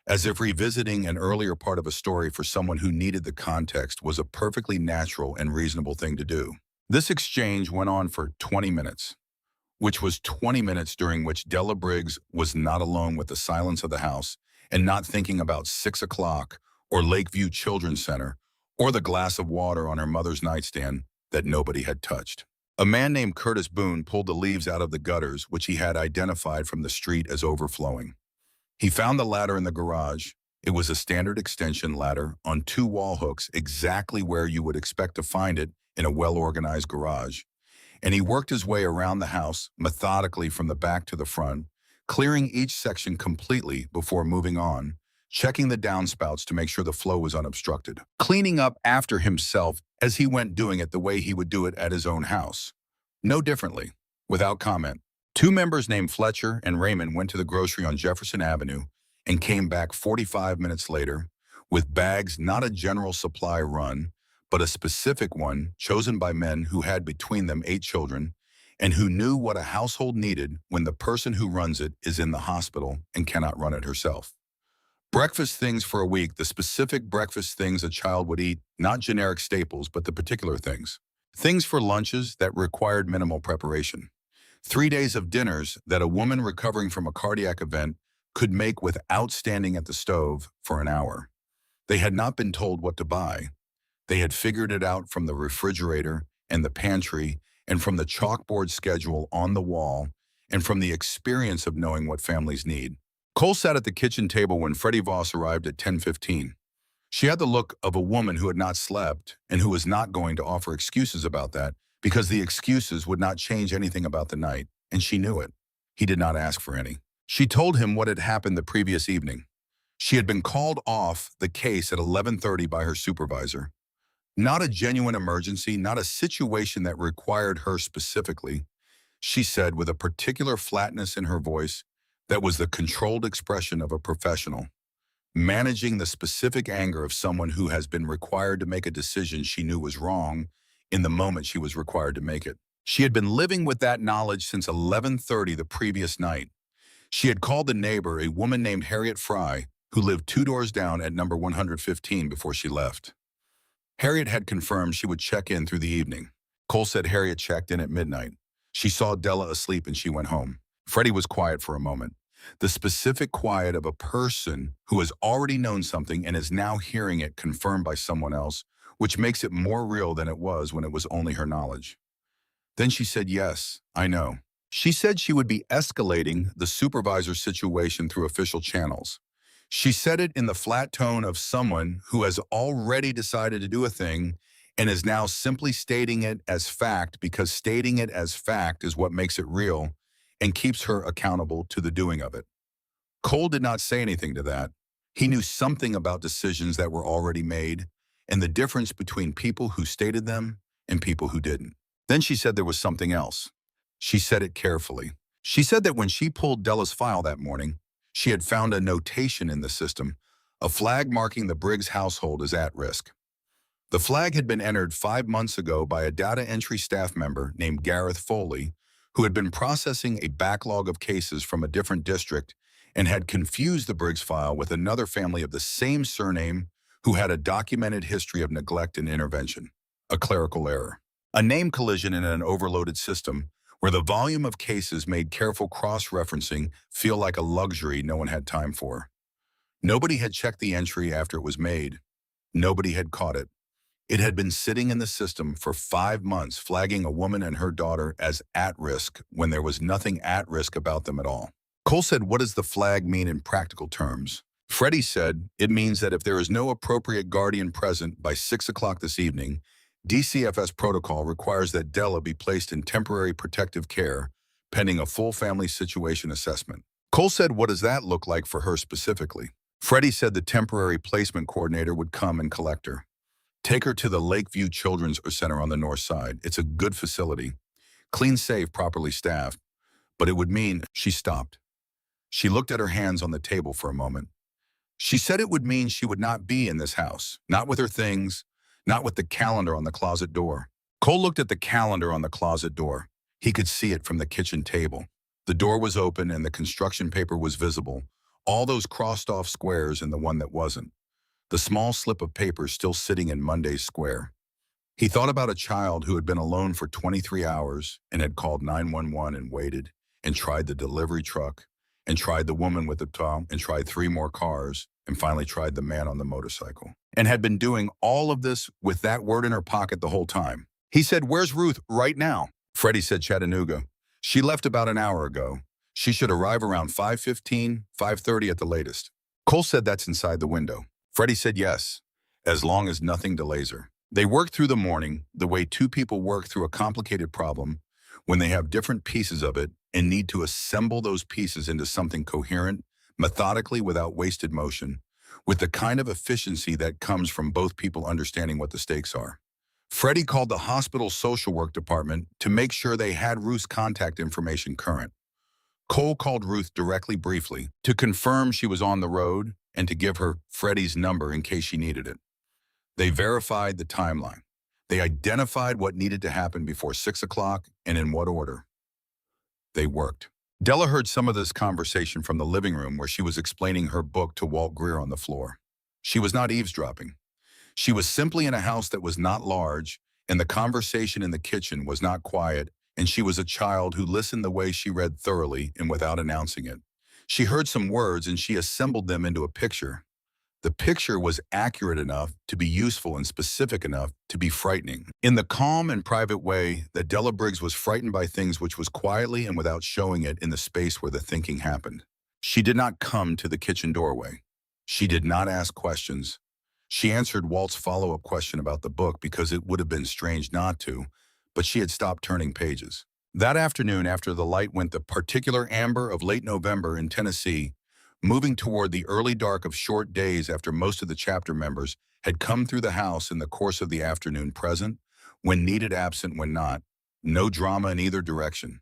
Speaker 1: as if revisiting an earlier part of a story for someone who needed the context was a perfectly natural and reasonable thing to do. This exchange went on for 20 minutes, which was 20 minutes during which Della Briggs was not alone with the silence of the house and not thinking about 6 o'clock or Lakeview Children's Center or the glass of water on her mother's nightstand that nobody had touched. A man named Curtis Boone pulled the leaves out of the gutters, which he had identified from the street as overflowing. He found the ladder in the garage. It was a standard extension ladder on 2 wall hooks, exactly where you would expect to find it in a well-organized garage. And he worked his way around the house methodically from the back to the front, clearing each section completely before moving on, checking the downspouts to make sure the flow was unobstructed, cleaning up after himself as he went, doing it the way he would do it at his own house. No differently, without comment. Two members named Fletcher and Raymond went to the grocery on Jefferson Avenue and came back 45 minutes later with bags, not a general supply run, but a specific one chosen by men who had between them 8 children and who knew what a household needed when the person who runs it is in the hospital and cannot run it herself. Breakfast things for a week, the specific breakfast things a child would eat, not generic staples, but the particular things. Things for lunches that required minimal preparation. 3 days of dinners that a woman recovering from a cardiac event could make without standing at the stove for an hour. They had not been told what to buy. They had figured it out from the refrigerator and the pantry and from the chalkboard schedule on the wall and from the experience of knowing what families need. Cole sat at the kitchen table when Freddie Voss arrived at 10:15. She had the look of a woman who had not slept and who was not going to offer excuses about that because the excuses would not change anything about the night, and she knew it. He did not ask for any. She told him what had happened the previous evening. She had been called off the case at 11:30 by her supervisor. Not a genuine emergency, not a situation that required her specifically, she said with a particular flatness in her voice that was the controlled expression of a professional, managing the specific anger of someone who has been required to make a decision she knew was wrong in the moment she was required to make it. She had been living with that knowledge since 11:30 the previous night. She had called the neighbor, a woman named Harriet Fry, who lived 2 doors down at number 115 before she left. Harriet had confirmed she would check in through the evening. Cole said Harriet checked in at midnight. She saw Della asleep and she went home. Freddie was quiet for a moment. The specific quiet of a person who has already known something and is now hearing it confirmed by someone else, which makes it more real than it was when it was only her knowledge. Then she said, "Yes, I know." She said she would be escalating the supervisor's situation through official channels. She said it in the flat tone of someone who has already decided to do a thing and is now simply stating it as fact because stating it as fact is what makes it real and keeps her accountable to the doing of it. Cole did not say anything to that. He knew something about decisions that were already made and the difference between people who stated them and people who didn't. Then she said there was something else. She said it carefully. She said that when she pulled Della's file that morning, she had found a notation in the system, a flag marking the Briggs household as at risk. The flag had been entered 5 months ago by a data entry staff member named Gareth Foley, who had been processing a backlog of cases from a different district and had confused the Briggs file with another family of the same surname who had a documented history of neglect and intervention, a clerical error. A name collision in an overloaded system where the volume of cases made careful cross-referencing feel like a luxury no one had time for. Nobody had checked the entry after it was made. Nobody had caught it. It had been sitting in the system for 5 months, flagging a woman and her daughter as at risk when there was nothing at risk about them at all. Cole said, "What does the flag mean in practical terms?" Freddie said, "It means that if there is no appropriate guardian present by 6 o'clock this evening, DCFS protocol requires that Della be placed in temporary protective care pending a full family situation assessment." Cole said, "What does that look like for her specifically?" Freddie said the temporary placement coordinator would come and collect her. Take her to the Lakeview Children's Center on the north side. It's a good facility. Clean, safe, properly staffed. But it would mean she stopped. She looked at her hands on the table for a moment. She said it would mean she would not be in this house, not with her things, not with the calendar on the closet door. Cole looked at the calendar on the closet door. He could see it from the kitchen table. The door was open and the construction paper was visible, all those crossed off squares and the one that wasn't. The small slip of paper still sitting in Monday's square. He thought about a child who had been alone for 23 hours and had called 911 and waited and tried the delivery truck and tried the woman with the towel and tried 3 more cars and finally tried the man on the motorcycle and had been doing all of this with that word in her pocket the whole time. He said, "Where's Ruth right now?" Freddie said, "Chattanooga. She left about an hour ago. She should arrive around 5:15, 5:30 at the latest." Cole said, "That's inside the window." Freddie said, "Yes, as long as nothing delays her." They worked through the morning the way 2 people work through a complicated problem when they have different pieces of it and need to assemble those pieces into something coherent, methodically without wasted motion, with the kind of efficiency that comes from both people understanding what the stakes are. Freddie called the hospital social work department to make sure they had Ruth's contact information current. Cole called Ruth directly briefly to confirm she was on the road and to give her Freddie's number in case she needed it. They verified the timeline. They identified what needed to happen before 6 o'clock and in what order. They worked. Della heard some of this conversation from the living room where she was explaining her book to Walt Greer on the floor. She was not eavesdropping. She was simply in a house that was not large, and the conversation in the kitchen was not quiet, and she was a child who listened the way she read thoroughly and without announcing it. She heard some words and she assembled them into a picture. The picture was accurate enough to be useful and specific enough to be frightening. In the calm and private way that Della Briggs was frightened by things which was quietly and without showing it in the space where the thinking happened. She did not come to the kitchen doorway. She did not ask questions. She answered Walt's follow-up question about the book because it would have been strange not to, but she had stopped turning pages. That afternoon, after the light went the particular amber of late November in Tennessee, moving toward the early dark of short days after most of the chapter members had come through the house in the course of the afternoon, present, when needed, absent when not, no drama in either direction.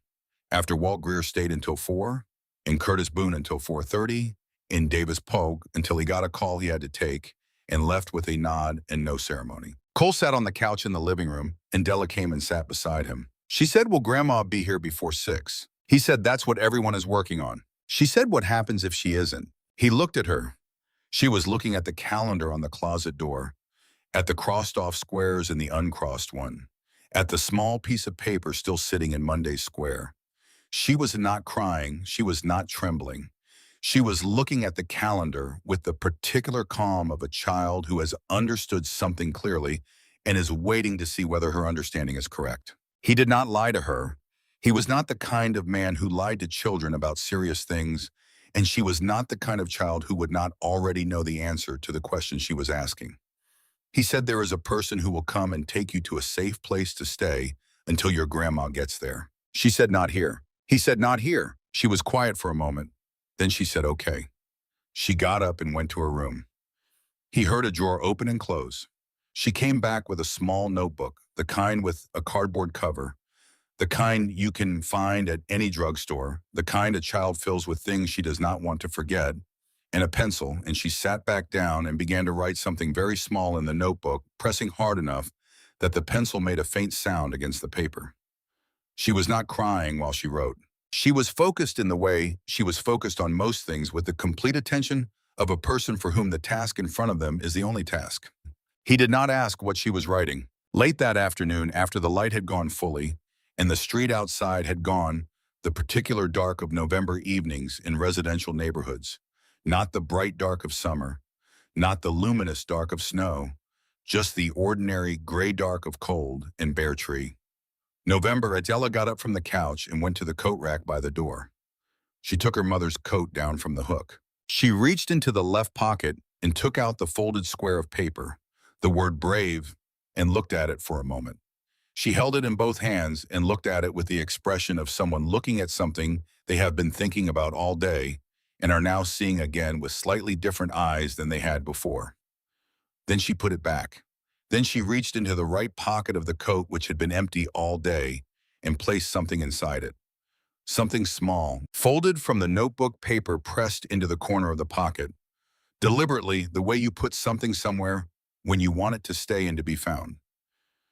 Speaker 1: After Walt Greer stayed until 4, and Curtis Boone until 4:30, and Davis Pogue until he got a call he had to take, and left with a nod and no ceremony. Cole sat on the couch in the living room, and Della came and sat beside him. She said, "Will Grandma be here before 6?" He said, "That's what everyone is working on." She said, "What happens if she isn't?" He looked at her. She was looking at the calendar on the closet door, at the crossed-off squares in the uncrossed one, at the small piece of paper still sitting in Monday's square. She was not crying. She was not trembling. She was looking at the calendar with the particular calm of a child who has understood something clearly and is waiting to see whether her understanding is correct. He did not lie to her. He was not the kind of man who lied to children about serious things, and she was not the kind of child who would not already know the answer to the question she was asking. He said, "There is a person who will come and take you to a safe place to stay until your grandma gets there." She said, "Not here." He said, "Not here." She was quiet for a moment. Then she said, "Okay." She got up and went to her room. He heard a drawer open and close. She came back with a small notebook, the kind with a cardboard cover, the kind you can find at any drugstore, the kind a child fills with things she does not want to forget, and a pencil, and she sat back down and began to write something very small in the notebook, pressing hard enough that the pencil made a faint sound against the paper. She was not crying while she wrote. She was focused in the way she was focused on most things, with the complete attention of a person for whom the task in front of them is the only task. He did not ask what she was writing. Late that afternoon, after the light had gone fully, and the street outside had gone, the particular dark of November evenings in residential neighborhoods, not the bright dark of summer, not the luminous dark of snow, just the ordinary gray dark of cold and bare tree. November, Adela got up from the couch and went to the coat rack by the door. She took her mother's coat down from the hook. She reached into the left pocket and took out the folded square of paper, the word brave, and looked at it for a moment. She held it in both hands and looked at it with the expression of someone looking at something they have been thinking about all day and are now seeing again with slightly different eyes than they had before. Then she put it back. Then she reached into the right pocket of the coat, which had been empty all day, and placed something inside it. Something small, folded from the notebook paper, pressed into the corner of the pocket. Deliberately, the way you put something somewhere when you want it to stay and to be found.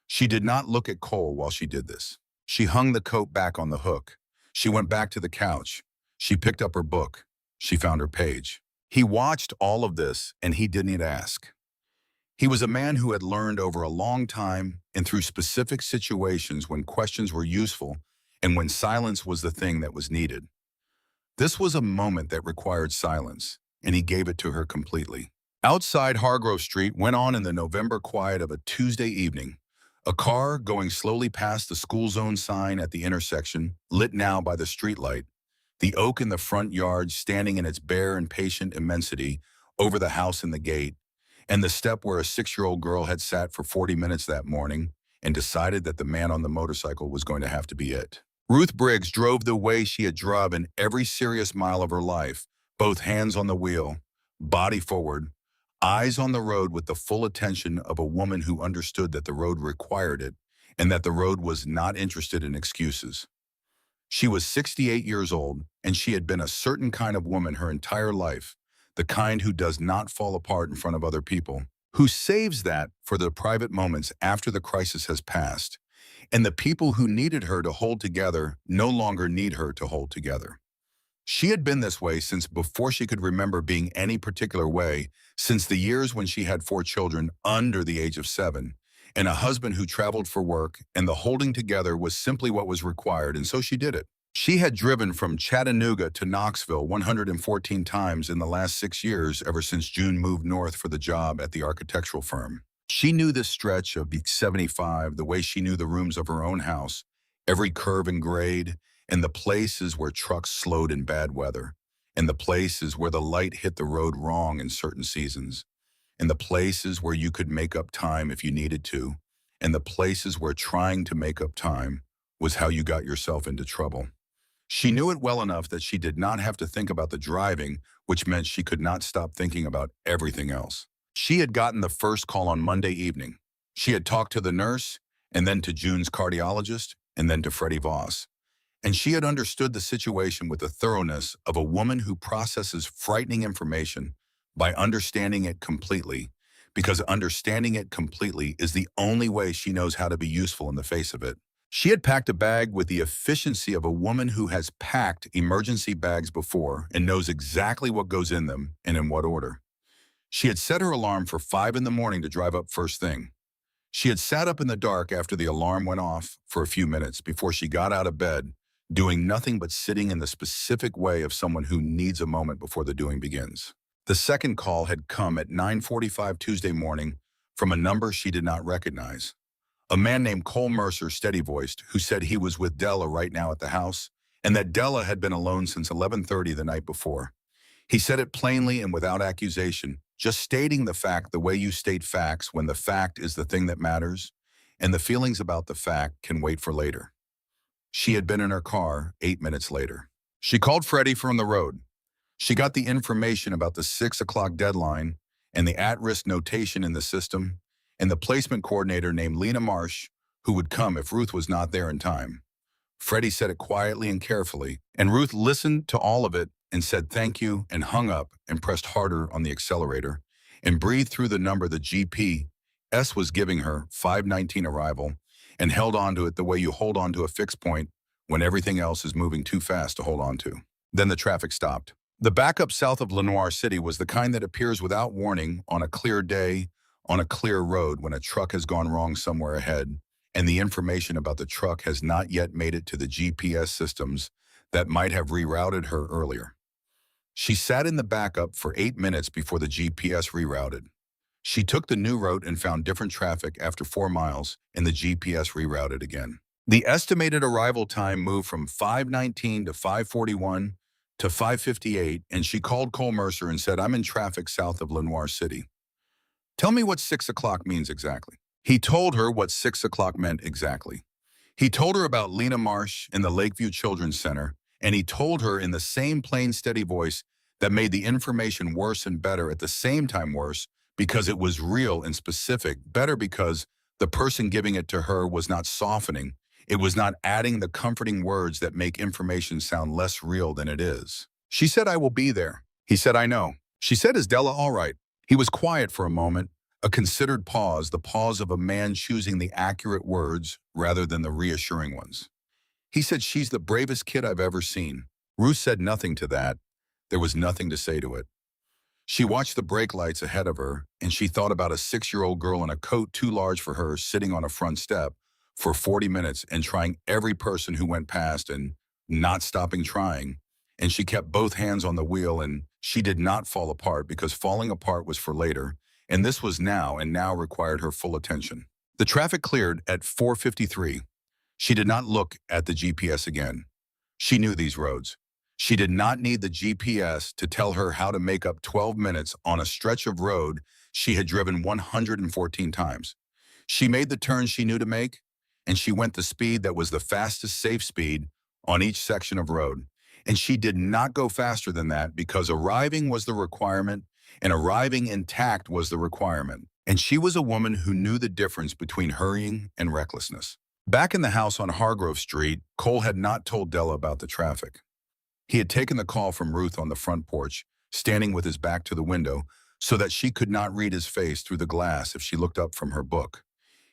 Speaker 1: She did not look at Cole while she did this. She hung the coat back on the hook. She went back to the couch. She picked up her book. She found her page. He watched all of this, and he didn't ask. He was a man who had learned over a long time and through specific situations when questions were useful and when silence was the thing that was needed. This was a moment that required silence, and he gave it to her completely. Outside Hargrove Street went on in the November quiet of a Tuesday evening. A car going slowly past the school zone sign at the intersection, lit now by the streetlight, the oak in the front yard standing in its bare and patient immensity over the house and the gate, and the step where a 6-year-old girl had sat for 40 minutes that morning and decided that the man on the motorcycle was going to have to be it. Ruth Briggs drove the way she had driven every serious mile of her life, both hands on the wheel, body forward, eyes on the road, with the full attention of a woman who understood that the road required it and that the road was not interested in excuses. She was 68 years old, and she had been a certain kind of woman her entire life, the kind who does not fall apart in front of other people, who saves that for the private moments after the crisis has passed, and the people who needed her to hold together no longer need her to hold together. She had been this way since before she could remember being any particular way, since the years when she had 4 children under the age of 7, and a husband who traveled for work, and the holding together was simply what was required, and so she did it. She had driven from Chattanooga to Knoxville 114 times in the last 6 years ever since June moved north for the job at the architectural firm. She knew this stretch of the 75 the way she knew the rooms of her own house, every curve and grade, and the places where trucks slowed in bad weather, and the places where the light hit the road wrong in certain seasons, and the places where you could make up time if you needed to, and the places where trying to make up time was how you got yourself into trouble. She knew it well enough that she did not have to think about the driving, which meant she could not stop thinking about everything else. She had gotten the first call on Monday evening. She had talked to the nurse, and then to June's cardiologist, and then to Freddie Voss. And she had understood the situation with the thoroughness of a woman who processes frightening information by understanding it completely, because understanding it completely is the only way she knows how to be useful in the face of it. She had packed a bag with the efficiency of a woman who has packed emergency bags before and knows exactly what goes in them and in what order. She had set her alarm for 5 in the morning to drive up first thing. She had sat up in the dark after the alarm went off for a few minutes before she got out of bed, doing nothing but sitting in the specific way of someone who needs a moment before the doing begins. The second call had come at 9:45 Tuesday morning from a number she did not recognize. A man named Cole Mercer, steady-voiced, who said he was with Della right now at the house, and that Della had been alone since 11:30 the night before. He said it plainly and without accusation, just stating the fact the way you state facts when the fact is the thing that matters, and the feelings about the fact can wait for later. She had been in her car 8 minutes later. She called Freddie from the road. She got the information about the 6 o'clock deadline and the at-risk notation in the system, and the placement coordinator named Lena Marsh, who would come if Ruth was not there in time. Freddie said it quietly and carefully, and Ruth listened to all of it and said thank you and hung up and pressed harder on the accelerator and breathed through the number the GPS was giving her, 519 arrival, and held on to it the way you hold on to a fixed point when everything else is moving too fast to hold on to. Then the traffic stopped. The backup south of Lenoir City was the kind that appears without warning on a clear day, on a clear road when a truck has gone wrong somewhere ahead, and the information about the truck has not yet made it to the GPS systems that might have rerouted her earlier. She sat in the backup for 8 minutes before the GPS rerouted. She took the new route and found different traffic after 4 miles, and the GPS rerouted again. The estimated arrival time moved from 5:19 to 5:41 to 5:58, and she called Cole Mercer and said, "I'm in traffic south of Lenoir City. Tell me what 6 o'clock means exactly." He told her what 6 o'clock meant exactly. He told her about Lena Marsh and the Lakeview Children's Center, and he told her in the same plain, steady voice that made the information worse and better at the same time worse because it was real and specific, better because the person giving it to her was not softening. It was not adding the comforting words that make information sound less real than it is. She said, "I will be there." He said, "I know." She said, "Is Della all right?" He was quiet for a moment, a considered pause, the pause of a man choosing the accurate words rather than the reassuring ones. He said, "She's the bravest kid I've ever seen." Ruth said nothing to that. There was nothing to say to it. She watched the brake lights ahead of her, and she thought about a 6-year-old girl in a coat too large for her sitting on a front step for 40 minutes and trying every person who went past and not stopping trying. And she kept both hands on the wheel, and she did not fall apart because falling apart was for later, and this was now and now required her full attention. The traffic cleared at 4:53. She did not look at the GPS again. She knew these roads. She did not need the GPS to tell her how to make up 12 minutes on a stretch of road she had driven 114 times. She made the turns she knew to make, and she went the speed that was the fastest safe speed on each section of road. And she did not go faster than that because arriving was the requirement and arriving intact was the requirement. And she was a woman who knew the difference between hurrying and recklessness. Back in the house on Hargrove Street, Cole had not told Della about the traffic. He had taken the call from Ruth on the front porch, standing with his back to the window, so that she could not read his face through the glass if she looked up from her book.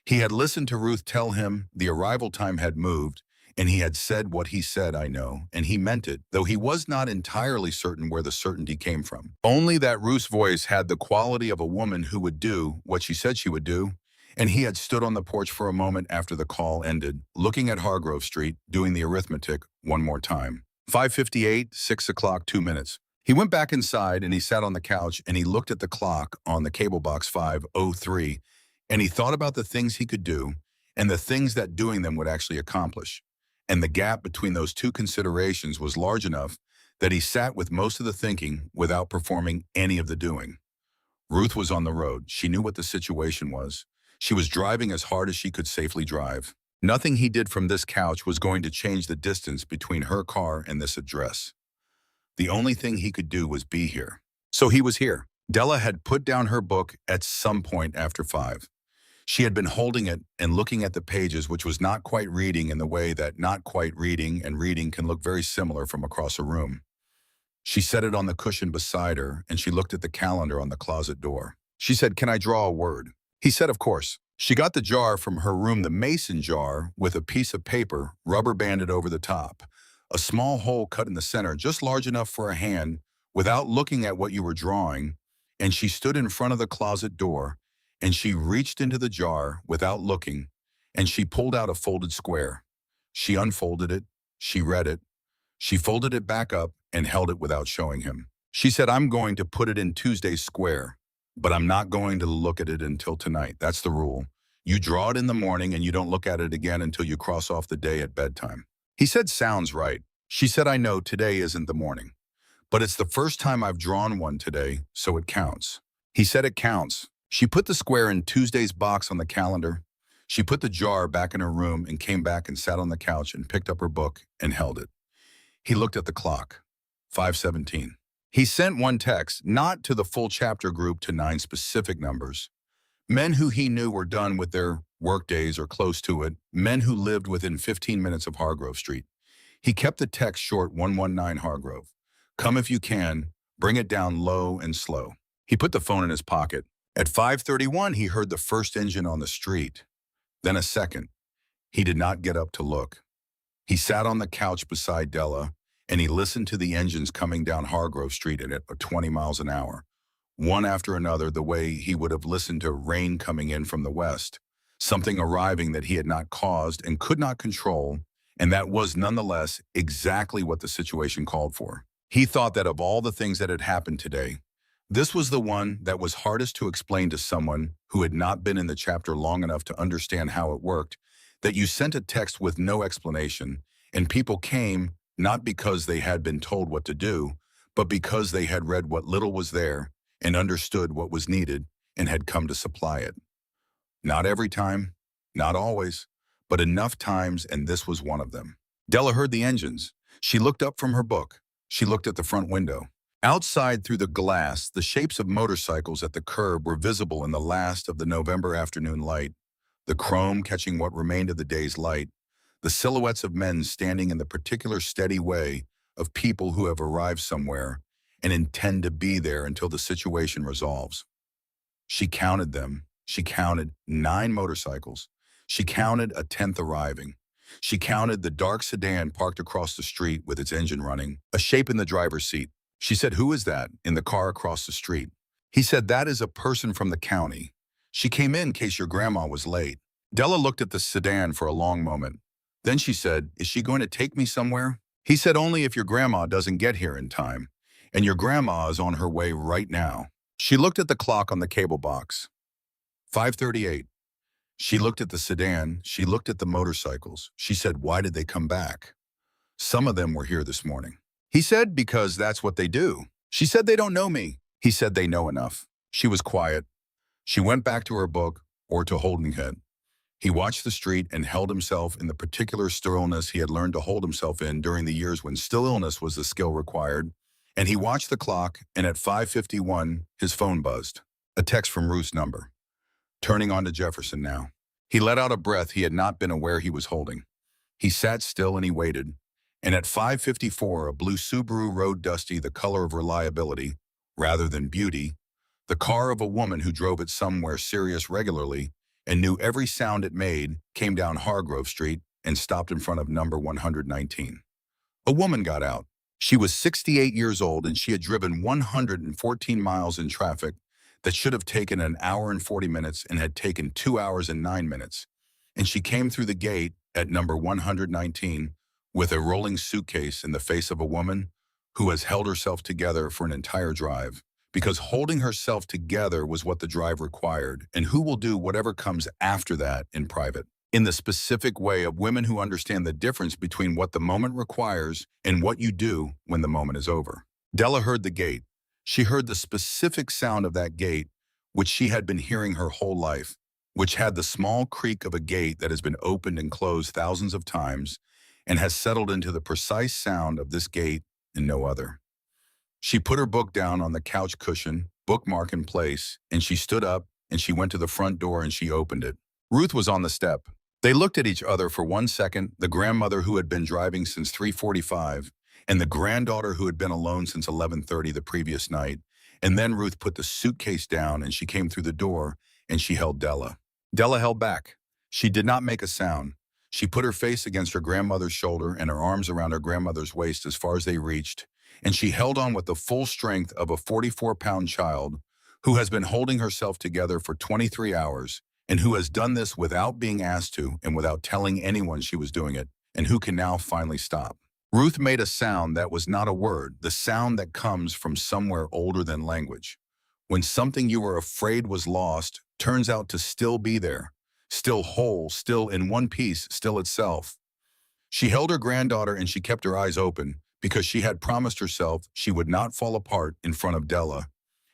Speaker 1: He had listened to Ruth tell him the arrival time had moved, and he had said what he said, I know, and he meant it, though he was not entirely certain where the certainty came from. Only that Ruth's voice had the quality of a woman who would do what she said she would do, and he had stood on the porch for a moment after the call ended, looking at Hargrove Street, doing the arithmetic one more time. 5:58, 6 o'clock, 2 minutes. He went back inside and he sat on the couch and he looked at the clock on the cable box 5:03, and he thought about the things he could do and the things that doing them would actually accomplish. And the gap between those two considerations was large enough that he sat with most of the thinking without performing any of the doing. Ruth was on the road. She knew what the situation was. She was driving as hard as she could safely drive. Nothing he did from this couch was going to change the distance between her car and this address. The only thing he could do was be here. So he was here. Della had put down her book at some point after 5. She had been holding it and looking at the pages, which was not quite reading in the way that not quite reading and reading can look very similar from across a room. She set it on the cushion beside her, and she looked at the calendar on the closet door. She said, "Can I draw a word?" He said, "Of course." She got the jar from her room, the mason jar, with a piece of paper rubber banded over the top. A small hole cut in the center, just large enough for a hand, without looking at what you were drawing, and she stood in front of the closet door, and she reached into the jar without looking, and she pulled out a folded square. She unfolded it, she read it, she folded it back up and held it without showing him. She said, "I'm going to put it in Tuesday's square, but I'm not going to look at it until tonight. That's the rule. You draw it in the morning and you don't look at it again until you cross off the day at bedtime." He said, "Sounds right." She said, "I know today isn't the morning, but it's the first time I've drawn one today, so it counts." He said, "It counts." She put the square in Tuesday's box on the calendar. She put the jar back in her room and came back and sat on the couch and picked up her book and held it. He looked at the clock. 5:17. He sent one text, not to the full chapter group, to 9 specific numbers. Men who he knew were done with their work days or close to it, men who lived within 15 minutes of Hargrove Street. He kept the text short, 119 Hargrove. "Come if you can, bring it down low and slow." He put the phone in his pocket. At 5:31, he heard the first engine on the street, then a second. He did not get up to look. He sat on the couch beside Della, and he listened to the engines coming down Hargrove Street at 20 miles an hour, one after another, the way he would have listened to rain coming in from the west, something arriving that he had not caused and could not control, and that was nonetheless exactly what the situation called for. He thought that of all the things that had happened today, this was the one that was hardest to explain to someone who had not been in the chapter long enough to understand how it worked, that you sent a text with no explanation, and people came not because they had been told what to do, but because they had read what little was there and understood what was needed and had come to supply it. Not every time, not always, but enough times, and this was one of them. Della heard the engines. She looked up from her book. She looked at the front window. Outside through the glass, the shapes of motorcycles at the curb were visible in the last of the November afternoon light, the chrome catching what remained of the day's light, the silhouettes of men standing in the particular steady way of people who have arrived somewhere and intend to be there until the situation resolves. She counted them. She counted 9 motorcycles. She counted a 10th arriving. She counted the dark sedan parked across the street with its engine running, a shape in the driver's seat. She said, "Who is that in the car across the street?" He said, "That is a person from the county. She came in case your grandma was late." Della looked at the sedan for a long moment. Then she said, "Is she going to take me somewhere?" He said, "Only if your grandma doesn't get here in time. And your grandma is on her way right now." She looked at the clock on the cable box. 5:38. She looked at the sedan. She looked at the motorcycles. She said, "Why did they come back?" "Some of them were here this morning." He said, "Because that's what they do." She said, "They don't know me." He said, "They know enough." She was quiet. She went back to her book, or to holding it. He watched the street and held himself in the particular stillness he had learned to hold himself in during the years when stillness was the skill required. And he watched the clock, and at 5:51, his phone buzzed. A text from Ruth's number. Turning on to Jefferson now. He let out a breath he had not been aware he was holding. He sat still and he waited. And at 5:54, a blue Subaru rode Dusty, the color of reliability, rather than beauty, the car of a woman who drove it somewhere serious regularly and knew every sound it made, came down Hargrove Street and stopped in front of number 119. A woman got out. She was 68 years old and she had driven 114 miles in traffic that should have taken an hour and 40 minutes and had taken 2 hours and 9 minutes. And she came through the gate at number 119 with a rolling suitcase in the face of a woman who has held herself together for an entire drive. Because holding herself together was what the drive required, and who will do whatever comes after that in private. In the specific way of women who understand the difference between what the moment requires and what you do when the moment is over. Della heard the gate. She heard the specific sound of that gate, which she had been hearing her whole life, which had the small creak of a gate that has been opened and closed thousands of times and has settled into the precise sound of this gate and no other. She put her book down on the couch cushion, bookmark in place, and she stood up and she went to the front door and she opened it. Ruth was on the step. They looked at each other for 1 second, the grandmother who had been driving since 3:45 and the granddaughter who had been alone since 11:30 the previous night. And then Ruth put the suitcase down and she came through the door and she held Della. Della held back. She did not make a sound. She put her face against her grandmother's shoulder and her arms around her grandmother's waist as far as they reached, and she held on with the full strength of a 44-pound child who has been holding herself together for 23 hours and who has done this without being asked to and without telling anyone she was doing it, and who can now finally stop. Ruth made a sound that was not a word, the sound that comes from somewhere older than language. When something you were afraid was lost turns out to still be there, still whole, still in one piece, still itself. She held her granddaughter and she kept her eyes open because she had promised herself she would not fall apart in front of Della,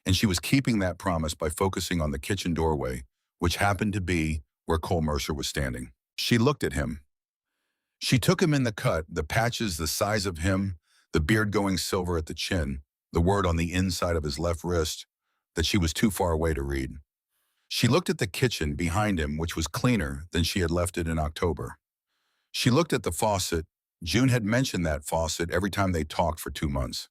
Speaker 1: and she was keeping that promise by focusing on the kitchen doorway, which happened to be where Cole Mercer was standing. She looked at him. She took him in the cut, the patches the size of him, the beard going silver at the chin, the word on the inside of his left wrist that she was too far away to read. She looked at the kitchen behind him, which was cleaner than she had left it in October. She looked at the faucet. June had mentioned that faucet every time they talked for 2 months.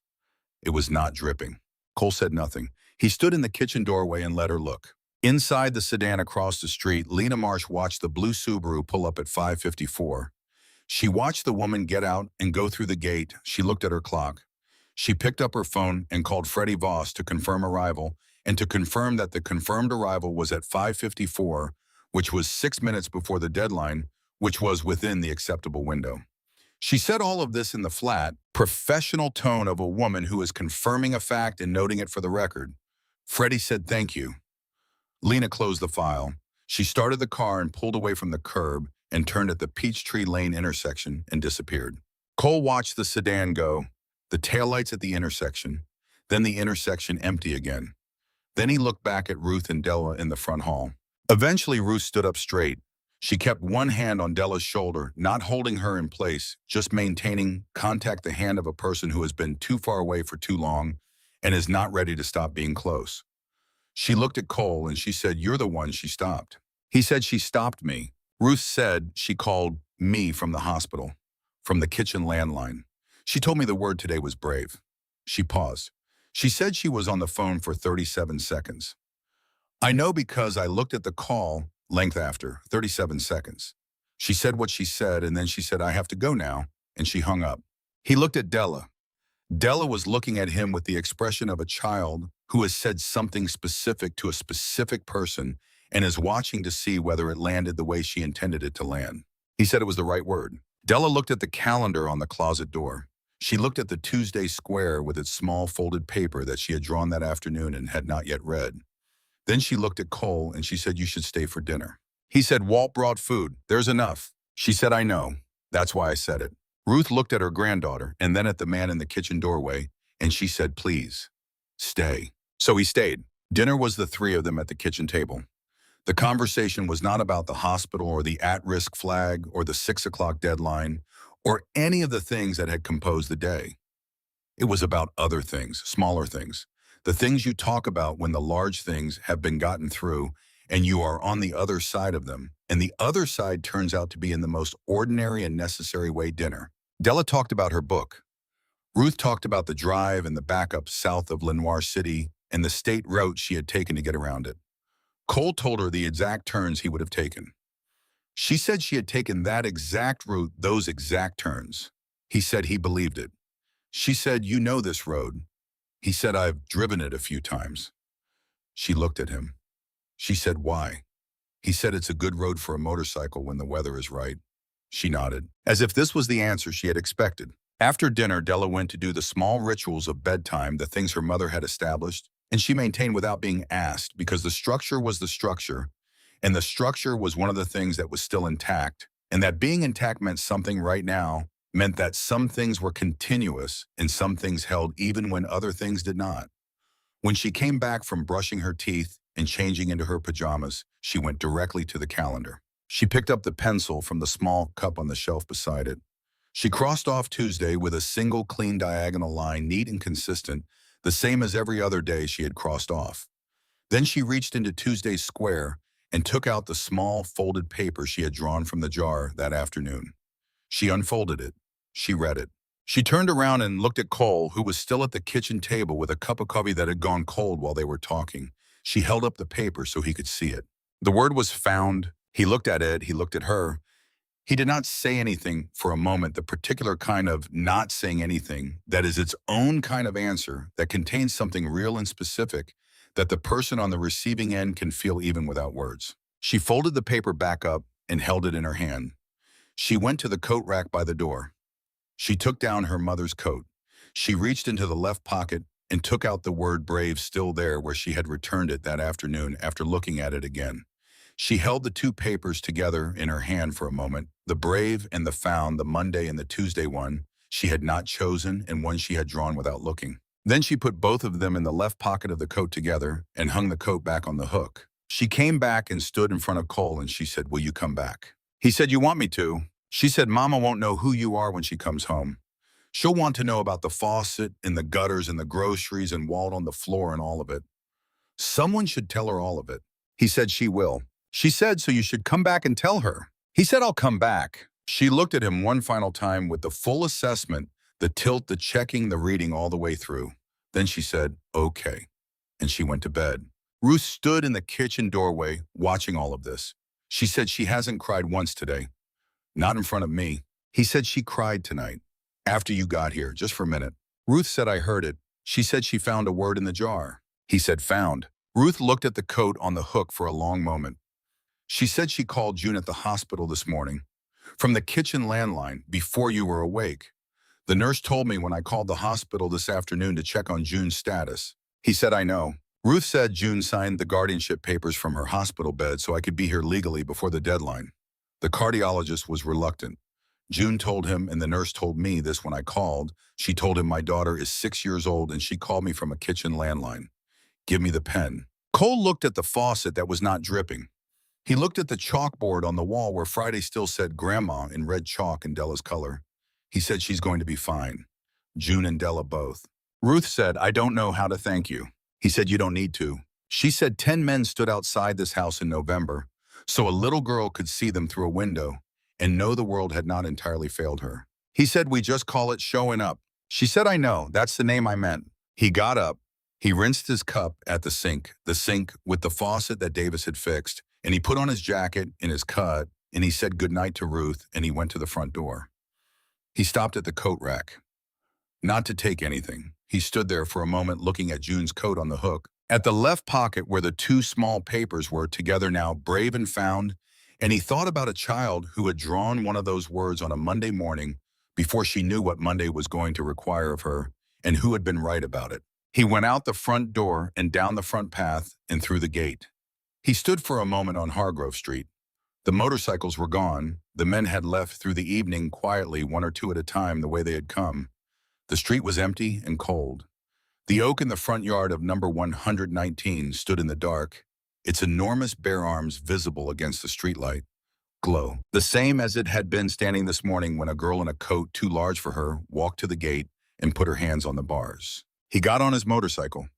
Speaker 1: It was not dripping. Cole said nothing. He stood in the kitchen doorway and let her look. Inside the sedan across the street, Lena Marsh watched the blue Subaru pull up at 5:54. She watched the woman get out and go through the gate. She looked at her clock. She picked up her phone and called Freddie Voss to confirm arrival and to confirm that the confirmed arrival was at 5:54, which was 6 minutes before the deadline, which was within the acceptable window. She said all of this in the flat, professional tone of a woman who is confirming a fact and noting it for the record. Freddie said thank you. Lena closed the file. She started the car and pulled away from the curb and turned at the Peachtree Lane intersection and disappeared. Cole watched the sedan go, the taillights at the intersection, then the intersection empty again. Then he looked back at Ruth and Della in the front hall. Eventually, Ruth stood up straight. She kept one hand on Della's shoulder, not holding her in place, just maintaining contact the hand of a person who has been too far away for too long and is not ready to stop being close. She looked at Cole and she said, "You're the one she stopped." He said, "She stopped me." Ruth said she called me from the hospital, from the kitchen landline. She told me the word today was brave. She paused. She said she was on the phone for 37 seconds. I know because I looked at the call length after 37 seconds. She said what she said, and then she said, "I have to go now," and she hung up. He looked at Della. Della was looking at him with the expression of a child who has said something specific to a specific person and is watching to see whether it landed the way she intended it to land. He said it was the right word. Della looked at the calendar on the closet door. She looked at the Tuesday square with its small folded paper that she had drawn that afternoon and had not yet read. Then she looked at Cole and she said, "You should stay for dinner." He said, "Walt brought food. There's enough." She said, "I know. That's why I said it." Ruth looked at her granddaughter and then at the man in the kitchen doorway, and she said, "Please, stay." So he stayed. Dinner was the three of them at the kitchen table. The conversation was not about the hospital or the at-risk flag or the 6 o'clock deadline or any of the things that had composed the day. It was about other things, smaller things, the things you talk about when the large things have been gotten through and you are on the other side of them, and the other side turns out to be in the most ordinary and necessary way dinner. Della talked about her book. Ruth talked about the drive and the backup south of Lenoir City and the state route she had taken to get around it. Cole told her the exact turns he would have taken. She said she had taken that exact route, those exact turns. He said he believed it. She said, "You know this road." He said, "I've driven it a few times." She looked at him. She said, "Why?" He said, "It's a good road for a motorcycle when the weather is right." She nodded, as if this was the answer she had expected. After dinner, Della went to do the small rituals of bedtime, the things her mother had established, and she maintained without being asked because the structure was the structure, and the structure was one of the things that was still intact, and that being intact meant something right now, meant that some things were continuous and some things held even when other things did not. When she came back from brushing her teeth and changing into her pajamas, she went directly to the calendar. She picked up the pencil from the small cup on the shelf beside it. She crossed off Tuesday with a single clean diagonal line, neat and consistent, the same as every other day she had crossed off. Then she reached into Tuesday's square and took out the small folded paper she had drawn from the jar that afternoon. She unfolded it. She read it. She turned around and looked at Cole, who was still at the kitchen table with a cup of coffee that had gone cold while they were talking. She held up the paper so he could see it. The word was found. He looked at it. He looked at her. He did not say anything for a moment, the particular kind of not saying anything that is its own kind of answer that contains something real and specific that the person on the receiving end can feel even without words. She folded the paper back up and held it in her hand. She went to the coat rack by the door. She took down her mother's coat. She reached into the left pocket and took out the word brave, still there where she had returned it that afternoon after looking at it again. She held the two papers together in her hand for a moment, the brave and the found, the Monday and the Tuesday one she had not chosen and one she had drawn without looking. Then she put both of them in the left pocket of the coat together and hung the coat back on the hook. She came back and stood in front of Cole and she said, "Will you come back?" He said, "You want me to?" She said, "Mama won't know who you are when she comes home. She'll want to know about the faucet and the gutters and the groceries and Walt on the floor and all of it. Someone should tell her all of it." He said, "She will." She said, "So you should come back and tell her." He said, "I'll come back." She looked at him one final time with the full assessment, the tilt, the checking, the reading all the way through. Then she said, "Okay," and she went to bed. Ruth stood in the kitchen doorway watching all of this. She said she hasn't cried once today. Not in front of me. He said she cried tonight. After you got here, just for a minute. Ruth said, "I heard it." She said she found a word in the jar. He said, "Found." Ruth looked at the coat on the hook for a long moment. She said she called June at the hospital this morning. From the kitchen landline, before you were awake. The nurse told me when I called the hospital this afternoon to check on June's status. He said, "I know." Ruth said June signed the guardianship papers from her hospital bed so I could be here legally before the deadline. The cardiologist was reluctant. June told him, and the nurse told me this when I called. She told him my daughter is 6 years old and she called me from a kitchen landline. "Give me the pen." Cole looked at the faucet that was not dripping. He looked at the chalkboard on the wall where Friday still said Grandma in red chalk in Della's color. He said she's going to be fine. June and Della both. Ruth said, "I don't know how to thank you." He said, "You don't need to." She said 10 men stood outside this house in November, so a little girl could see them through a window and know the world had not entirely failed her. He said, "We just call it showing up." She said, "I know, that's the name I meant." He got up. He rinsed his cup at the sink with the faucet that Davis had fixed, and he put on his jacket and his coat, and he said goodnight to Ruth, and he went to the front door. He stopped at the coat rack. Not to take anything. He stood there for a moment looking at June's coat on the hook, at the left pocket where the two small papers were together now, brave and found, and he thought about a child who had drawn one of those words on a Monday morning before she knew what Monday was going to require of her, and who had been right about it. He went out the front door and down the front path and through the gate. He stood for a moment on Hargrove Street. The motorcycles were gone. The men had left through the evening quietly, one or two at a time, the way they had come. The street was empty and cold. The oak in the front yard of number 119 stood in the dark, its enormous bare arms visible against the streetlight glow, the same as it had been standing this morning when a girl in a coat too large for her walked to the gate and put her hands on the bars. He got on his motorcycle.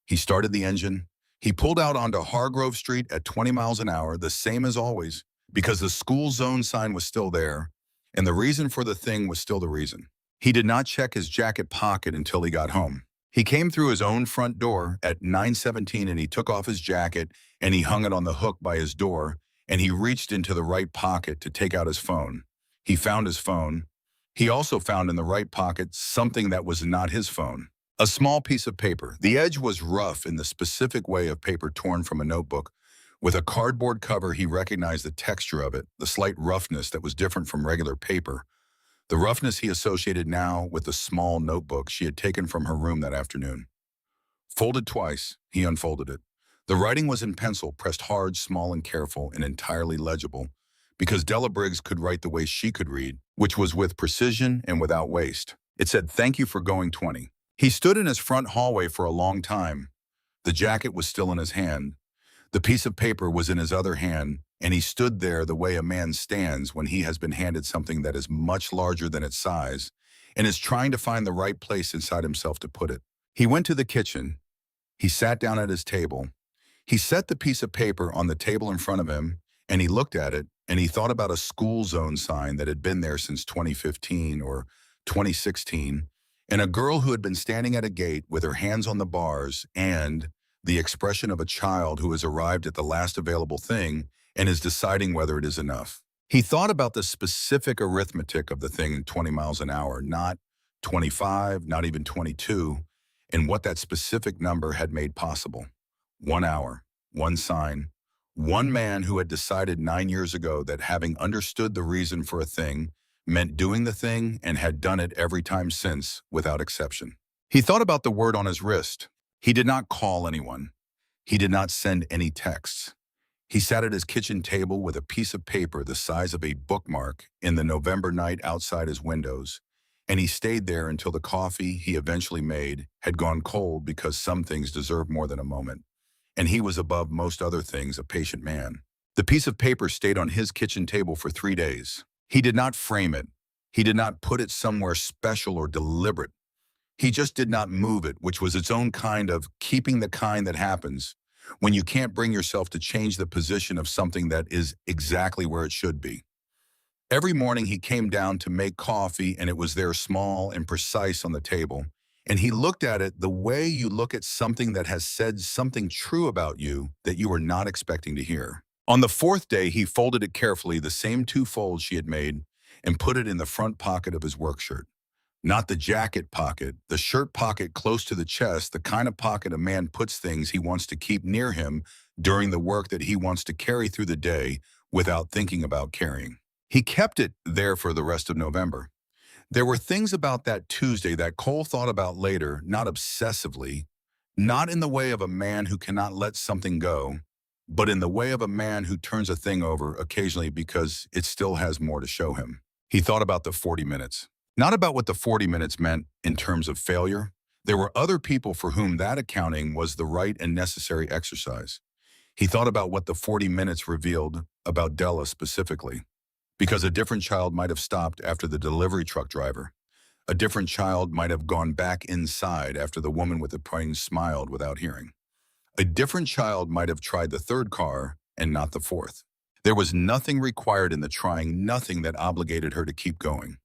Speaker 1: He started the engine. He pulled out onto Hargrove Street at 20 miles an hour, the same as always, because the school zone sign was still there, and the reason for the thing was still the reason. He did not check his jacket pocket until he got home. He came through his own front door at 9:17 and he took off his jacket and he hung it on the hook by his door and he reached into the right pocket to take out his phone. He found his phone. He also found in the right pocket something that was not his phone. A small piece of paper. The edge was rough in the specific way of paper torn from a notebook. With a cardboard cover, he recognized the texture of it, the slight roughness that was different from regular paper. The roughness he associated now with the small notebook she had taken from her room that afternoon. Folded twice, he unfolded it. The writing was in pencil, pressed hard, small and careful, and entirely legible, because Della Briggs could write the way she could read, which was with precision and without waste. It said, "Thank you for going 20." He stood in his front hallway for a long time. The jacket was still in his hand. The piece of paper was in his other hand, and he stood there the way a man stands when he has been handed something that is much larger than its size and is trying to find the right place inside himself to put it. He went to the kitchen. He sat down at his table. He set the piece of paper on the table in front of him, and he looked at it, and he thought about a school zone sign that had been there since 2015 or 2016, and a girl who had been standing at a gate with her hands on the bars and the expression of a child who has arrived at the last available thing and is deciding whether it is enough. He thought about the specific arithmetic of the thing 20 miles an hour, not 25, not even 22, and what that specific number had made possible. 1 hour, one sign, one man who had decided 9 years ago that having understood the reason for a thing meant doing the thing and had done it every time since, without exception. He thought about the word on his wrist. He did not call anyone. He did not send any texts. He sat at his kitchen table with a piece of paper the size of a bookmark in the November night outside his windows, and he stayed there until the coffee he eventually made had gone cold because some things deserve more than a moment, and he was above most other things a patient man. The piece of paper stayed on his kitchen table for 3 days. He did not frame it. He did not put it somewhere special or deliberate. He just did not move it, which was its own kind of keeping the kind that happens when you can't bring yourself to change the position of something that is exactly where it should be. Every morning he came down to make coffee and it was there small and precise on the table. And he looked at it the way you look at something that has said something true about you that you were not expecting to hear. On the 4th day, he folded it carefully, the same 2 folds she had made, and put it in the front pocket of his work shirt. Not the jacket pocket, the shirt pocket close to the chest, the kind of pocket a man puts things he wants to keep near him during the work that he wants to carry through the day without thinking about carrying. He kept it there for the rest of November. There were things about that Tuesday that Cole thought about later, not obsessively, not in the way of a man who cannot let something go, but in the way of a man who turns a thing over occasionally because it still has more to show him. He thought about the 40 minutes. Not about what the 40 minutes meant in terms of failure. There were other people for whom that accounting was the right and necessary exercise. He thought about what the 40 minutes revealed about Della specifically, because a different child might have stopped after the delivery truck driver. A different child might have gone back inside after the woman with the plane smiled without hearing. A different child might have tried the 3rd car and not the 4th. There was nothing required in the trying, nothing that obligated her to keep going.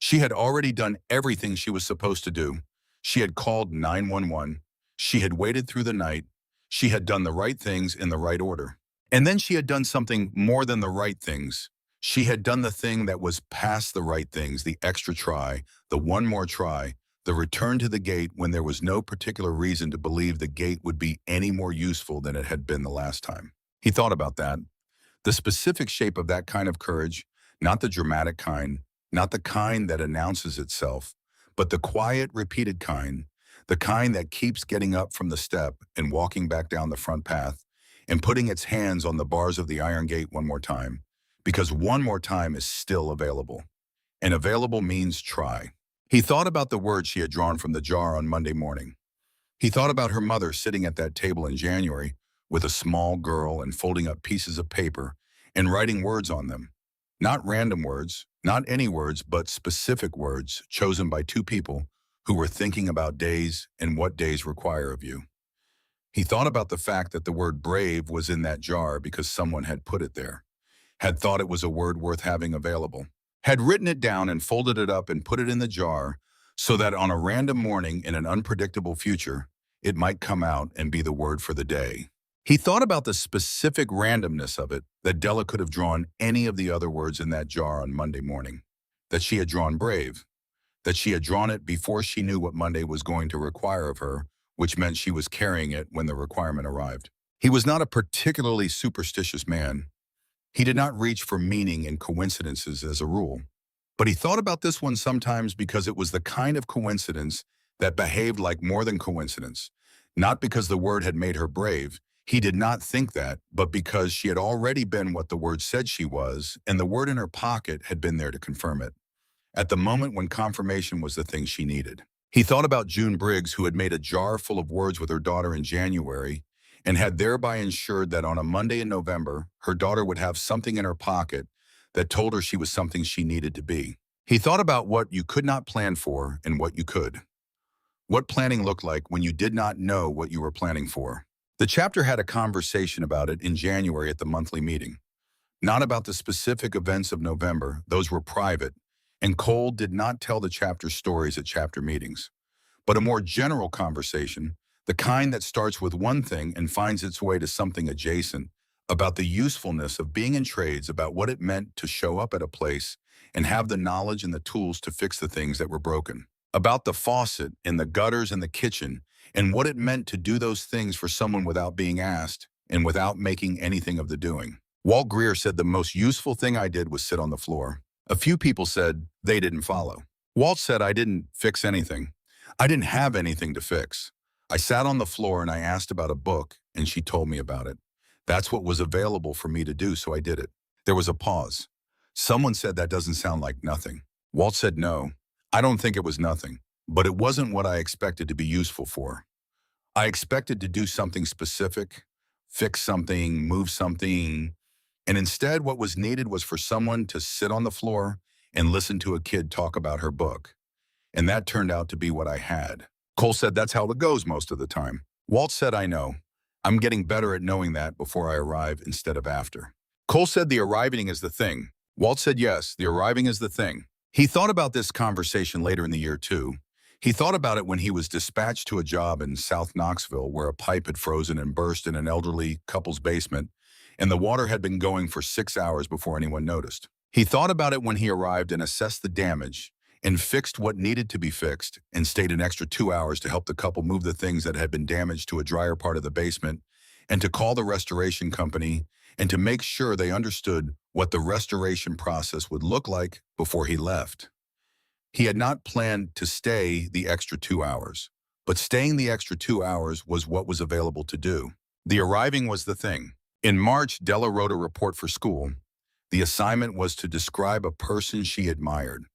Speaker 1: She had already done everything she was supposed to do. She had called 911. She had waited through the night. She had done the right things in the right order. And then she had done something more than the right things. She had done the thing that was past the right things, the extra try, the one more try, the return to the gate when there was no particular reason to believe the gate would be any more useful than it had been the last time. He thought about that. The specific shape of that kind of courage, not the dramatic kind, not the kind that announces itself, but the quiet, repeated kind, the kind that keeps getting up from the step and walking back down the front path and putting its hands on the bars of the iron gate one more time, because one more time is still available. And available means try. He thought about the words she had drawn from the jar on Monday morning. He thought about her mother sitting at that table in January with a small girl and folding up pieces of paper and writing words on them. Not random words, not any words, but specific words chosen by 2 people who were thinking about days and what days require of you. He thought about the fact that the word brave was in that jar because someone had put it there, had thought it was a word worth having available, had written it down and folded it up and put it in the jar so that on a random morning in an unpredictable future, it might come out and be the word for the day. He thought about the specific randomness of it, that Della could have drawn any of the other words in that jar on Monday morning, that she had drawn brave, that she had drawn it before she knew what Monday was going to require of her, which meant she was carrying it when the requirement arrived. He was not a particularly superstitious man. He did not reach for meaning in coincidences as a rule. But he thought about this one sometimes because it was the kind of coincidence that behaved like more than coincidence. Not because the word had made her brave. He did not think that, but because she had already been what the word said she was, and the word in her pocket had been there to confirm it, at the moment when confirmation was the thing she needed. He thought about June Briggs, who had made a jar full of words with her daughter in January, and had thereby ensured that on a Monday in November, her daughter would have something in her pocket that told her she was something she needed to be. He thought about what you could not plan for and what you could. What planning looked like when you did not know what you were planning for. The chapter had a conversation about it in January at the monthly meeting. Not about the specific events of November, those were private, and Cole did not tell the chapter stories at chapter meetings, but a more general conversation, the kind that starts with one thing and finds its way to something adjacent, about the usefulness of being in trades, about what it meant to show up at a place and have the knowledge and the tools to fix the things that were broken, about the faucet and the gutters in the kitchen and what it meant to do those things for someone without being asked and without making anything of the doing. Walt Greer said the most useful thing I did was sit on the floor. A few people said they didn't follow. Walt said I didn't fix anything. I didn't have anything to fix. I sat on the floor and I asked about a book and she told me about it. That's what was available for me to do, so I did it. There was a pause. Someone said that doesn't sound like nothing. Walt said no. I don't think it was nothing, but it wasn't what I expected to be useful for. I expected to do something specific, fix something, move something, and instead what was needed was for someone to sit on the floor and listen to a kid talk about her book. And that turned out to be what I had. Cole said that's how it goes most of the time. Walt said I know. I'm getting better at knowing that before I arrive instead of after. Cole said the arriving is the thing. Walt said yes, the arriving is the thing. He thought about this conversation later in the year too. He thought about it when he was dispatched to a job in South Knoxville where a pipe had frozen and burst in an elderly couple's basement, and the water had been going for 6 hours before anyone noticed. He thought about it when he arrived and assessed the damage and fixed what needed to be fixed and stayed an extra 2 hours to help the couple move the things that had been damaged to a drier part of the basement and to call the restoration company and to make sure they understood what the restoration process would look like before he left. He had not planned to stay the extra 2 hours, but staying the extra 2 hours was what was available to do. The arriving was the thing. In March, Della wrote a report for school. The assignment was to describe a person she admired.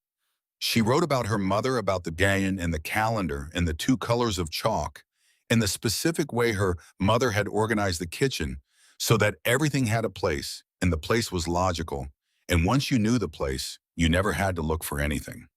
Speaker 1: She wrote about her mother, about the galleon and the calendar and the 2 colors of chalk, and the specific way her mother had organized the kitchen so that everything had a place and the place was logical, and once you knew the place, you never had to look for anything.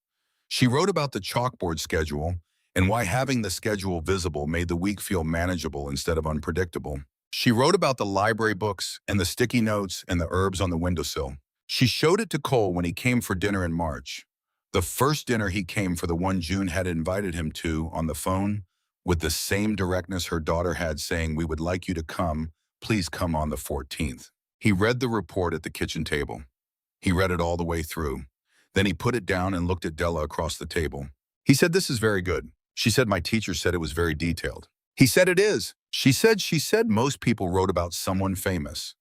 Speaker 1: She wrote about the chalkboard schedule and why having the schedule visible made the week feel manageable instead of unpredictable. She wrote about the library books and the sticky notes and the herbs on the windowsill. She showed it to Cole when he came for dinner in March. The first dinner he came for, the one June had invited him to, on the phone, with the same directness her daughter had, saying, "We would like you to come. Please come on the 14th. He read the report at the kitchen table. He read it all the way through. Then he put it down and looked at Della across the table. He said, "This is very good." She said, "My teacher said it was very detailed." He said, "It is." She said most people wrote about someone famous.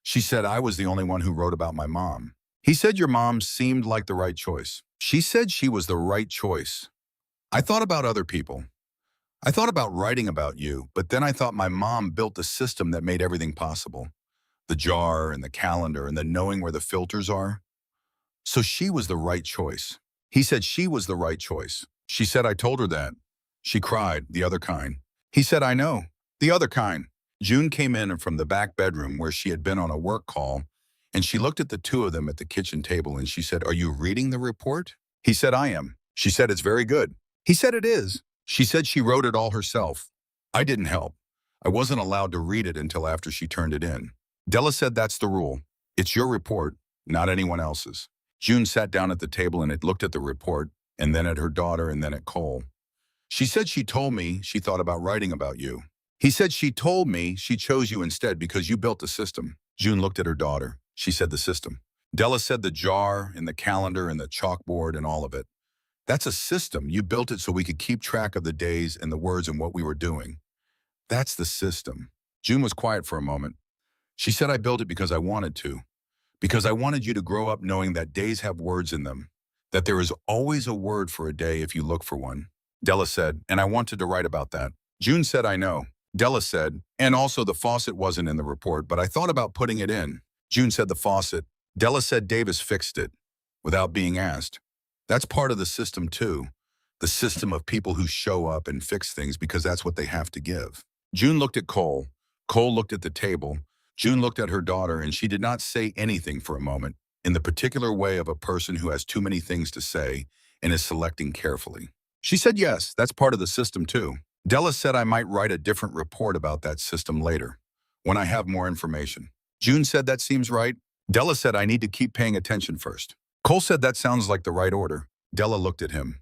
Speaker 1: She said, "I was the only one who wrote about my mom." He said, "Your mom seemed like the right choice." She said she was the right choice. I thought about other people. I thought about writing about you, but then I thought my mom built the system that made everything possible. The jar and the calendar and the knowing where the filters are. So she was the right choice. He said she was the right choice. She said, "I told her that." She cried, "The other kind." He said, "I know, the other kind." June came in from the back bedroom where she had been on a work call, and she looked at the 2 of them at the kitchen table and she said, "Are you reading the report?" He said, "I am." She said, "It's very good." He said, "It is." She said she wrote it all herself. I didn't help. I wasn't allowed to read it until after she turned it in. Della said that's the rule. It's your report, not anyone else's. June sat down at the table and had looked at the report, and then at her daughter, and then at Cole. She said she told me she thought about writing about you. He said she told me she chose you instead because you built the system. June looked at her daughter. She said the system. Della said the jar and the calendar and the chalkboard and all of it. That's a system. You built it so we could keep track of the days and the words and what we were doing. That's the system. June was quiet for a moment. She said I built it because I wanted to. Because I wanted you to grow up knowing that days have words in them. That there is always a word for a day if you look for one. Della said, and I wanted to write about that. June said, I know. Della said, and also the faucet wasn't in the report, but I thought about putting it in. June said the faucet. Della said Davis fixed it, without being asked. That's part of the system too. The system of people who show up and fix things because that's what they have to give. June looked at Cole. Cole looked at the table. June looked at her daughter, and she did not say anything for a moment, in the particular way of a person who has too many things to say and is selecting carefully. She said yes, that's part of the system too. Della said I might write a different report about that system later, when I have more information. June said that seems right. Della said I need to keep paying attention first. Cole said that sounds like the right order. Della looked at him.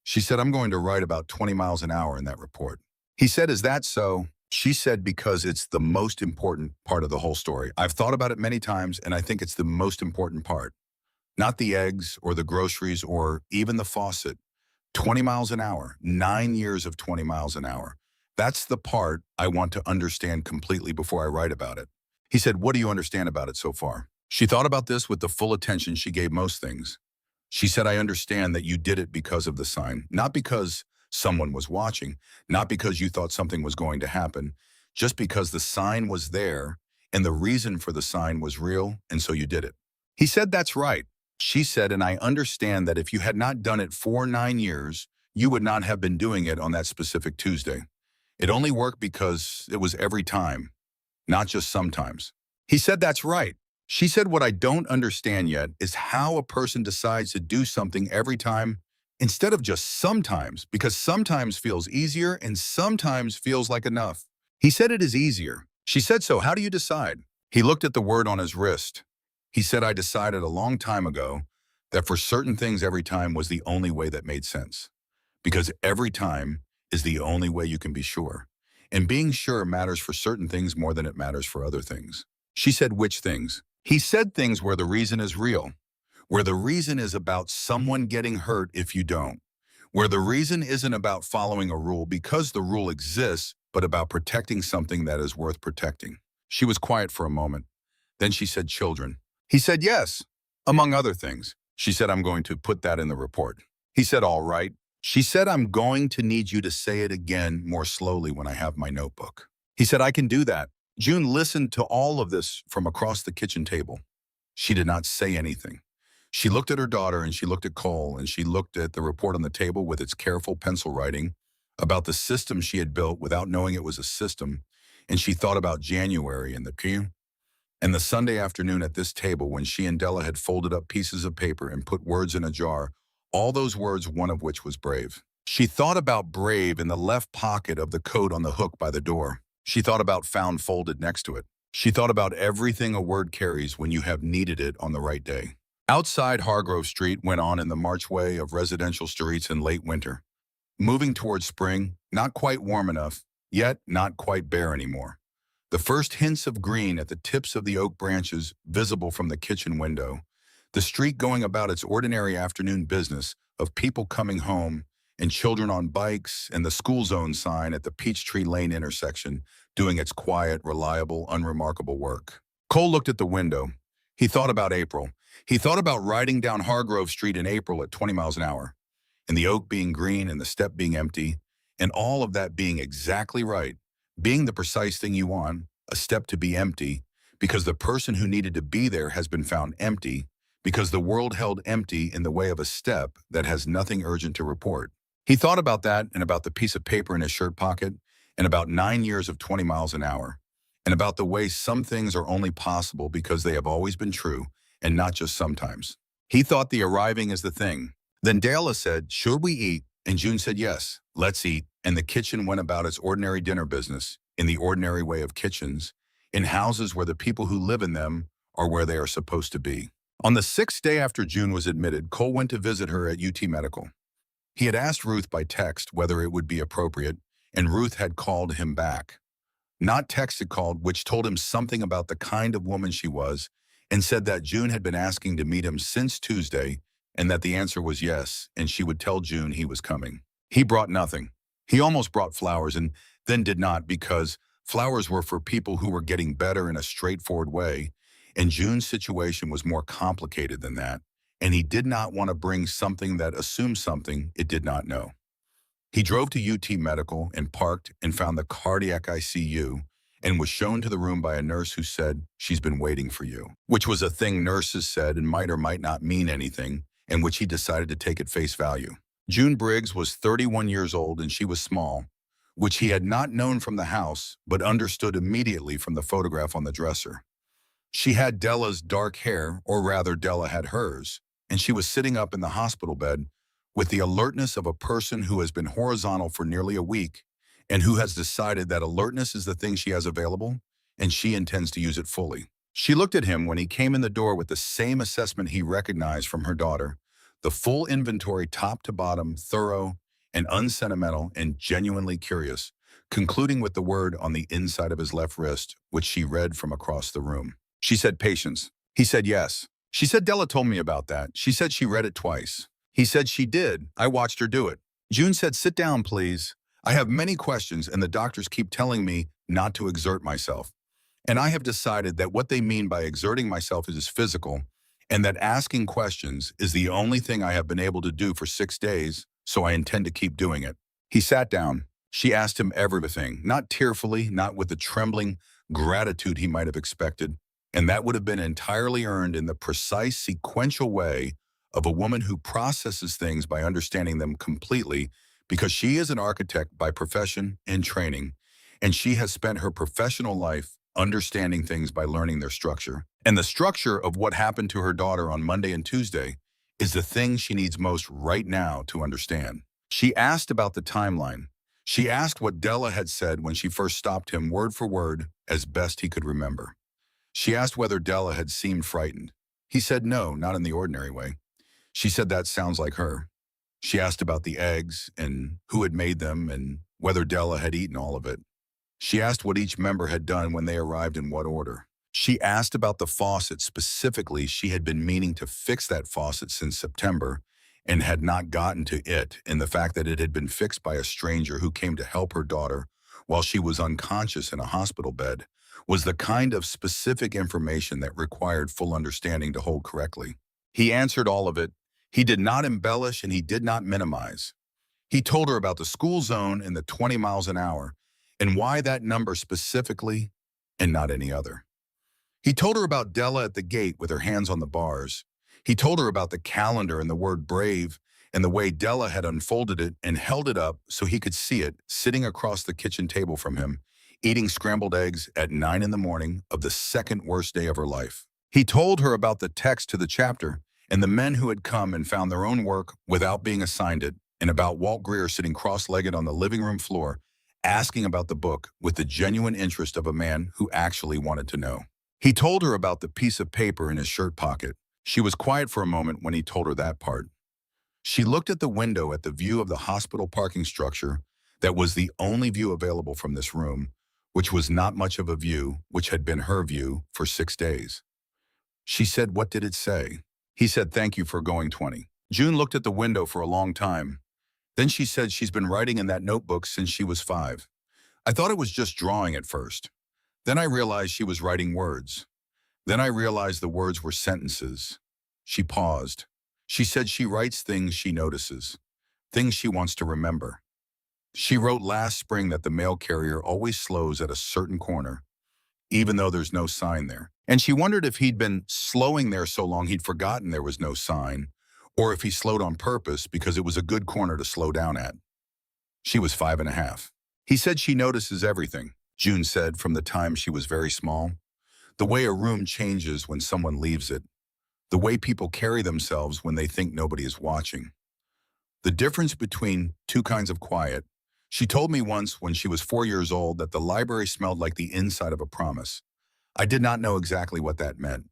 Speaker 1: She said I'm going to write about 20 miles an hour in that report. He said, is that so? She said because it's the most important part of the whole story. I've thought about it many times, and I think it's the most important part. Not the eggs or the groceries or even the faucet. 20 miles an hour, 9 years of 20 miles an hour. That's the part I want to understand completely before I write about it. He said, what do you understand about it so far? She thought about this with the full attention she gave most things. She said, I understand that you did it because of the sign, not because someone was watching, not because you thought something was going to happen, just because the sign was there and the reason for the sign was real, and so you did it. He said, that's right. She said, and I understand that if you had not done it for 9 years, you would not have been doing it on that specific Tuesday. It only worked because it was every time, not just sometimes. He said, that's right. She said, what I don't understand yet is how a person decides to do something every time instead of just sometimes, because sometimes feels easier and sometimes feels like enough. He said it is easier. She said, so how do you decide? He looked at the word on his wrist. He said, I decided a long time ago that for certain things every time was the only way that made sense. Because every time is the only way you can be sure. And being sure matters for certain things more than it matters for other things. She said, which things? He said things where the reason is real. Where the reason is about someone getting hurt if you don't. Where the reason isn't about following a rule because the rule exists, but about protecting something that is worth protecting. She was quiet for a moment. Then she said, children. He said, yes, among other things. She said, I'm going to put that in the report. He said, all right. She said, I'm going to need you to say it again more slowly when I have my notebook. He said, I can do that. June listened to all of this from across the kitchen table. She did not say anything. She looked at her daughter and she looked at Cole and she looked at the report on the table with its careful pencil writing about the system she had built without knowing it was a system. And she thought about January and the Sunday afternoon at this table when she and Della had folded up pieces of paper and put words in a jar, all those words, one of which was brave. She thought about brave in the left pocket of the coat on the hook by the door. She thought about found folded next to it. She thought about everything a word carries when you have needed it on the right day. Outside Hargrove Street went on in the marchway of residential streets in late winter. Moving towards spring, not quite warm enough, yet not quite bare anymore. The first hints of green at the tips of the oak branches visible from the kitchen window. The street going about its ordinary afternoon business of people coming home and children on bikes and the school zone sign at the Peachtree Lane intersection doing its quiet, reliable, unremarkable work. Cole looked at the window. He thought about April. He thought about riding down Hargrove Street in April at 20 miles an hour, and the oak being green and the step being empty, and all of that being exactly right, being the precise thing you want, a step to be empty, because the person who needed to be there has been found empty, because the world held empty in the way of a step that has nothing urgent to report. He thought about that and about the piece of paper in his shirt pocket, and about 9 years of 20 miles an hour, and about the way some things are only possible because they have always been true, and not just sometimes. He thought the arriving is the thing. Then Della said, should we eat? And June said, yes, let's eat. And the kitchen went about its ordinary dinner business. in the ordinary way of kitchens, in houses where the people who live in them are where they are supposed to be. On the sixth day after June was admitted, Cole went to visit her at UT Medical. He had asked Ruth by text whether it would be appropriate, and Ruth had called him back. Not texted, called, which told him something about the kind of woman she was, and said that June had been asking to meet him since Tuesday, and that the answer was yes, and she would tell June he was coming. He brought nothing. He almost brought flowers and then did not, because flowers were for people who were getting better in a straightforward way, and June's situation was more complicated than that, and he did not want to bring something that assumed something it did not know. He drove to UT Medical and parked and found the cardiac ICU and was shown to the room by a nurse who said, "She's been waiting for you," which was a thing nurses said and might or might not mean anything, and which he decided to take at face value. June Briggs was 31 years old and she was small, which he had not known from the house but understood immediately from the photograph on the dresser. She had Della's dark hair, or rather Della had hers, and she was sitting up in the hospital bed with the alertness of a person who has been horizontal for nearly a week and who has decided that alertness is the thing she has available and she intends to use it fully. She looked at him when he came in the door with the same assessment he recognized from her daughter, the full inventory top to bottom, thorough and unsentimental and genuinely curious, concluding with the word on the inside of his left wrist, which she read from across the room. She said, "Patience." He said, "Yes." She said, "Della told me about that. She said she read it twice." He said, "She did. I watched her do it." June said, "Sit down, please. I have many questions and the doctors keep telling me not to exert myself. And I have decided that what they mean by exerting myself is physical, and that asking questions is the only thing I have been able to do for 6 days, so I intend to keep doing it." He sat down. She asked him everything, not tearfully, not with the trembling gratitude he might have expected, and that would have been entirely earned in the precise sequential way of a woman who processes things by understanding them completely, because she is an architect by profession and training, and she has spent her professional life understanding things by learning their structure. And the structure of what happened to her daughter on Monday and Tuesday is the thing she needs most right now to understand. She asked about the timeline. She asked what Della had said when she first stopped him word for word as best he could remember. She asked whether Della had seemed frightened. He said no, not in the ordinary way. She said that sounds like her. She asked about the eggs and who had made them and whether Della had eaten all of it. She asked what each member had done when they arrived in what order. She asked about the faucet specifically. She had been meaning to fix that faucet since September and had not gotten to it, and the fact that it had been fixed by a stranger who came to help her daughter while she was unconscious in a hospital bed was the kind of specific information that required full understanding to hold correctly. He answered all of it. He did not embellish and he did not minimize. He told her about the school zone and the 20 miles an hour and why that number specifically and not any other. He told her about Della at the gate with her hands on the bars. He told her about the calendar and the word brave and the way Della had unfolded it and held it up so he could see it sitting across the kitchen table from him, eating scrambled eggs at 9 in the morning of the second worst day of her life. He told her about the text to the chapter and the men who had come and found their own work without being assigned it, and about Walt Greer sitting cross-legged on the living room floor, asking about the book with the genuine interest of a man who actually wanted to know. He told her about the piece of paper in his shirt pocket. She was quiet for a moment when he told her that part. She looked at the window at the view of the hospital parking structure that was the only view available from this room, which was not much of a view, which had been her view for 6 days. She said, "What did it say?" He said, "Thank you for going 20. June looked at the window for a long time. Then she said she's been writing in that notebook since she was 5. I thought it was just drawing at first. Then I realized she was writing words. Then I realized the words were sentences." She paused. She said she writes things she notices, things she wants to remember. She wrote last spring that the mail carrier always slows at a certain corner, even though there's no sign there. And she wondered if he'd been slowing there so long he'd forgotten there was no sign, or if he slowed on purpose because it was a good corner to slow down at. She was 5.5. He said she notices everything, June said, from the time she was very small. The way a room changes when someone leaves it. The way people carry themselves when they think nobody is watching. The difference between two kinds of quiet, She told me once when she was 4 years old that the library smelled like the inside of a promise. I did not know exactly what that meant.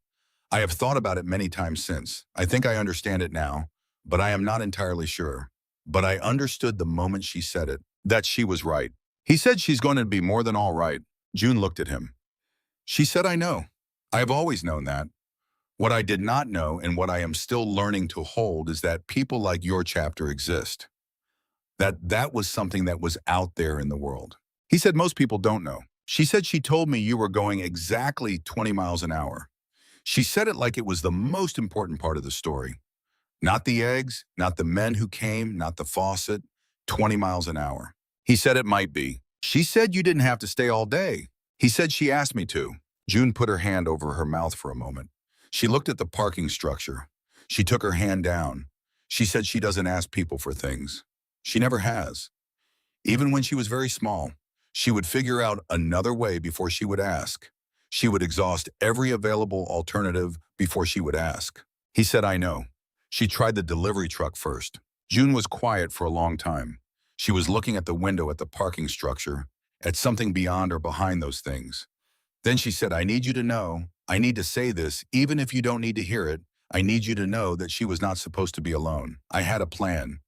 Speaker 1: I have thought about it many times since. I think I understand it now, but I am not entirely sure. But I understood the moment she said it, that she was right. He said she's going to be more than all right. June looked at him. She said, I know. I have always known that. What I did not know and what I am still learning to hold is that people like your chapter exist. That was something that was out there in the world. He said most people don't know. She said she told me you were going exactly 20 miles an hour. She said it like it was the most important part of the story. Not the eggs, not the men who came, not the faucet, 20 miles an hour. He said it might be. She said you didn't have to stay all day. He said she asked me to. June put her hand over her mouth for a moment. She looked at the parking structure. She took her hand down. She said she doesn't ask people for things. She never has. Even when she was very small, she would figure out another way before she would ask. She would exhaust every available alternative before she would ask. He said, I know. She tried the delivery truck first. June was quiet for a long time. She was looking at the window at the parking structure, at something beyond or behind those things. Then she said, I need you to know, I need to say this, even if you don't need to hear it, I need you to know that she was not supposed to be alone. I had a plan.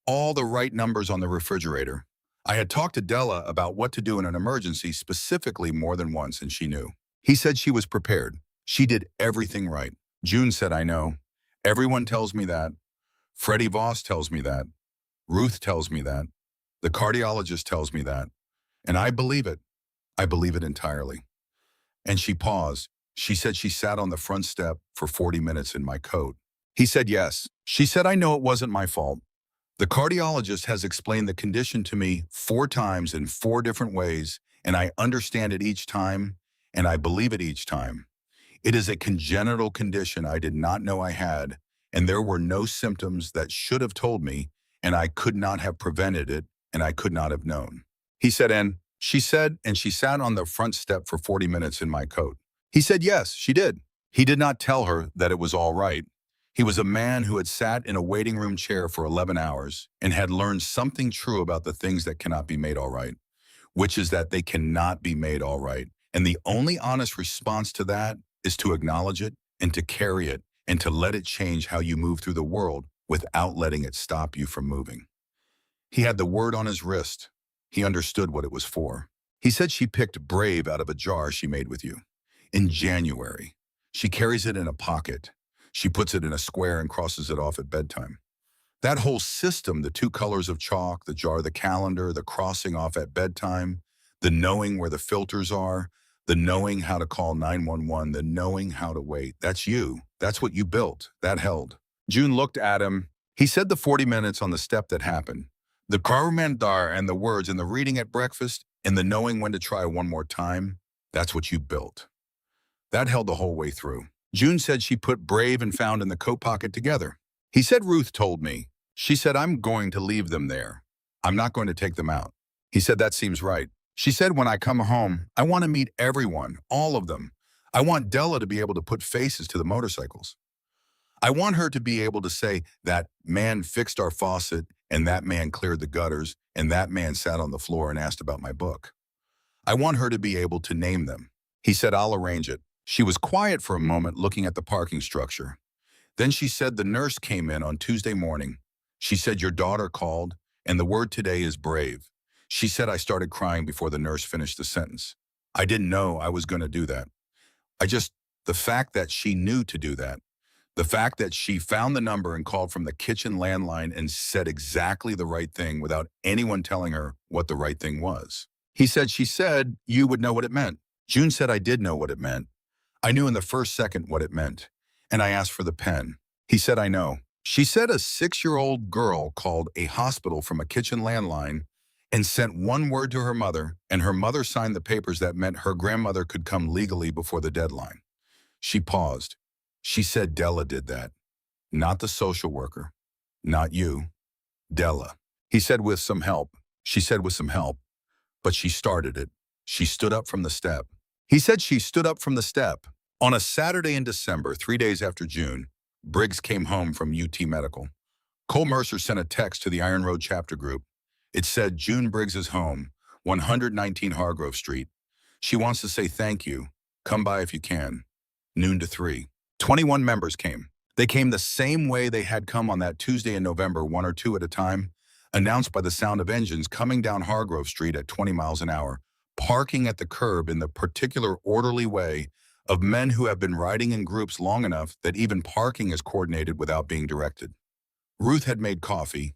Speaker 1: All the right numbers on the refrigerator. I had talked to Della about what to do in an emergency specifically more than once, and she knew. He said she was prepared. She did everything right. June said, I know. Everyone tells me that. Freddie Voss tells me that. Ruth tells me that. The cardiologist tells me that. And I believe it. I believe it entirely. And she paused. She said she sat on the front step for 40 minutes in my coat. He said yes. She said, I know it wasn't my fault. The cardiologist has explained the condition to me 4 times in 4 different ways, and I understand it each time, and I believe it each time. It is a congenital condition I did not know I had, and there were no symptoms that should have told me, and I could not have prevented it, and I could not have known. He said, and she said, and she sat on the front step for 40 minutes in my coat. He said, yes, she did. He did not tell her that it was all right. He was a man who had sat in a waiting room chair for 11 hours and had learned something true about the things that cannot be made all right, which is that they cannot be made all right. And the only honest response to that is to acknowledge it and to carry it and to let it change how you move through the world without letting it stop you from moving. He had the word on his wrist. He understood what it was for. He said she picked Brave out of a jar she made with you. In January, she carries it in a pocket. She puts it in a square and crosses it off at bedtime. That whole system, the 2 colors of chalk, the jar, the calendar, the crossing off at bedtime, the knowing where the filters are, the knowing how to call 911, the knowing how to wait. That's you. That's what you built. That held. June looked at him. He said the 40 minutes on the step that happened. The Karumandar and the words and the reading at breakfast and the knowing when to try one more time, that's what you built. That held the whole way through. June said she put Brave and Found in the coat pocket together. He said Ruth told me. She said, I'm going to leave them there. I'm not going to take them out. He said, that seems right. She said, when I come home, I want to meet everyone, all of them. I want Della to be able to put faces to the motorcycles. I want her to be able to say, that man fixed our faucet, and that man cleared the gutters, and that man sat on the floor and asked about my book. I want her to be able to name them. He said, I'll arrange it. She was quiet for a moment looking at the parking structure. Then she said the nurse came in on Tuesday morning. She said your daughter called, and the word today is Brave. She said I started crying before the nurse finished the sentence. I didn't know I was going to do that. The fact that she knew to do that, the fact that she found the number and called from the kitchen landline and said exactly the right thing without anyone telling her what the right thing was. He said, she said, you would know what it meant. June said I did know what it meant. I knew in the first second what it meant, and I asked for the pen. He said, I know. She said a 6-year-old girl called a hospital from a kitchen landline and sent one word to her mother, and her mother signed the papers that meant her grandmother could come legally before the deadline. She paused. She said Della did that. Not the social worker. Not you. Della. He said with some help. She said with some help. But she started it. She stood up from the step. He said she stood up from the step. On a Saturday in December, 3 days after June, Briggs came home from UT Medical. Cole Mercer sent a text to the Iron Road chapter group. It said June Briggs's home, 119 Hargrove Street. She wants to say thank you. Come by if you can. Noon to 3. 21 members came. They came the same way they had come on that Tuesday in November, one or two at a time, announced by the sound of engines coming down Hargrove Street at 20 miles an hour, parking at the curb in the particular orderly way of men who have been riding in groups long enough that even parking is coordinated without being directed. Ruth had made coffee.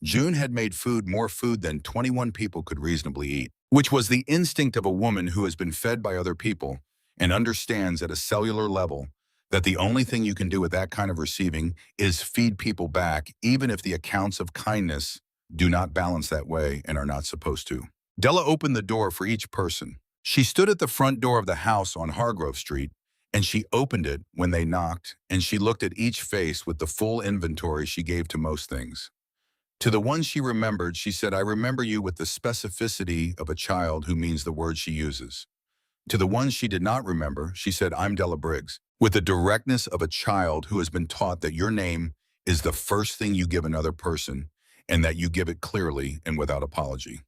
Speaker 1: June had made food, more food than 21 people could reasonably eat, which was the instinct of a woman who has been fed by other people and understands at a cellular level that the only thing you can do with that kind of receiving is feed people back, even if the accounts of kindness do not balance that way and are not supposed to. Della opened the door for each person. She stood at the front door of the house on Hargrove Street, and she opened it when they knocked, and she looked at each face with the full inventory she gave to most things. To the ones she remembered, she said, I remember you with the specificity of a child who means the words she uses. To the ones she did not remember, she said, I'm Della Briggs, with the directness of a child who has been taught that your name is the first thing you give another person and that you give it clearly and without apology.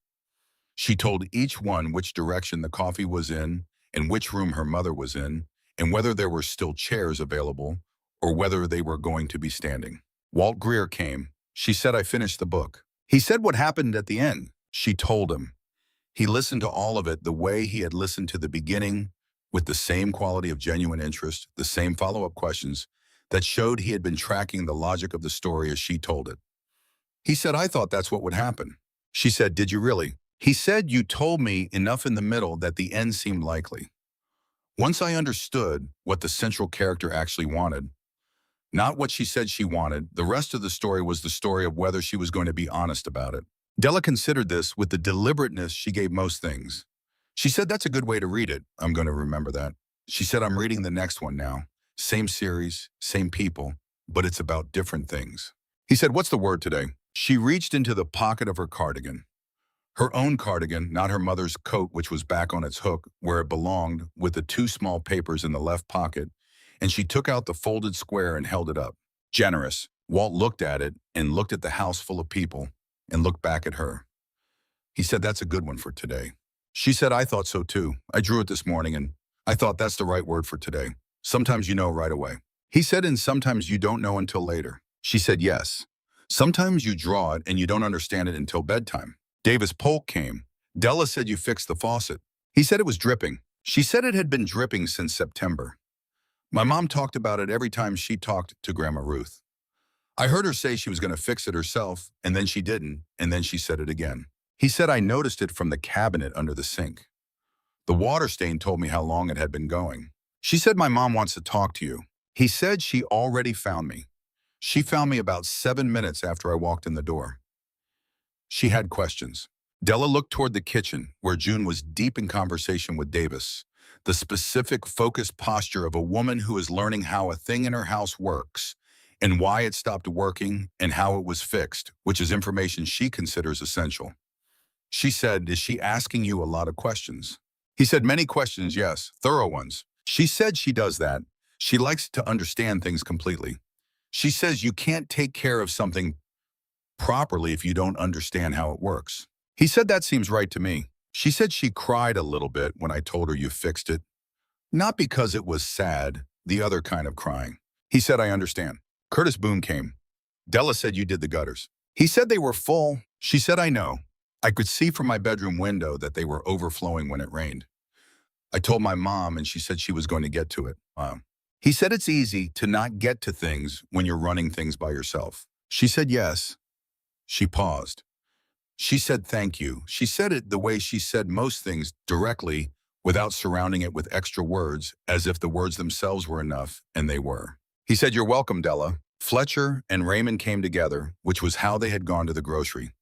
Speaker 1: She told each one which direction the coffee was in and which room her mother was in and whether there were still chairs available or whether they were going to be standing. Walt Greer came. She said, I finished the book. He said what happened at the end. She told him. He listened to all of it the way he had listened to the beginning, with the same quality of genuine interest, the same follow-up questions that showed he had been tracking the logic of the story as she told it. He said, I thought that's what would happen. She said, did you really? He said, you told me enough in the middle that the end seemed likely. Once I understood what the central character actually wanted, not what she said she wanted, the rest of the story was the story of whether she was going to be honest about it. Della considered this with the deliberateness she gave most things. She said, that's a good way to read it. I'm going to remember that. She said, I'm reading the next one now. Same series, same people, but it's about different things. He said, what's the word today? She reached into the pocket of her cardigan. Her own cardigan, not her mother's coat, which was back on its hook where it belonged with the two small papers in the left pocket, and she took out the folded square and held it up. Generous. Walt looked at it and looked at the house full of people and looked back at her. He said, that's a good one for today. She said, I thought so too. I drew it this morning and I thought that's the right word for today. Sometimes you know right away. He said, and sometimes you don't know until later. She said, yes. Sometimes you draw it and you don't understand it until bedtime. Davis Polk came. Della said you fixed the faucet. He said it was dripping. She said it had been dripping since September. My mom talked about it every time she talked to Grandma Ruth. I heard her say she was going to fix it herself, and then she didn't, and then she said it again. He said I noticed it from the cabinet under the sink. The water stain told me how long it had been going. She said my mom wants to talk to you. He said she already found me. She found me about 7 minutes after I walked in the door. She had questions. Della looked toward the kitchen, where June was deep in conversation with Davis, the specific, focused posture of a woman who is learning how a thing in her house works and why it stopped working and how it was fixed, which is information she considers essential. She said, is she asking you a lot of questions? He said, many questions, yes, thorough ones. She said she does that. She likes to understand things completely. She says you can't take care of something properly if you don't understand how it works. He said that seems right to me. She said she cried a little bit when I told her you fixed it. Not because it was sad, the other kind of crying. He said, I understand. Curtis Boone came. Della said you did the gutters. He said they were full. She said, I know. I could see from my bedroom window that they were overflowing when it rained. I told my mom and she said she was going to get to it. He said it's easy to not get to things when you're running things by yourself. She said yes. She paused. She said thank you. She said it the way she said most things, directly, without surrounding it with extra words, as if the words themselves were enough, and they were. He said, you're welcome, Della. Fletcher and Raymond came together, which was how they had gone to the grocery.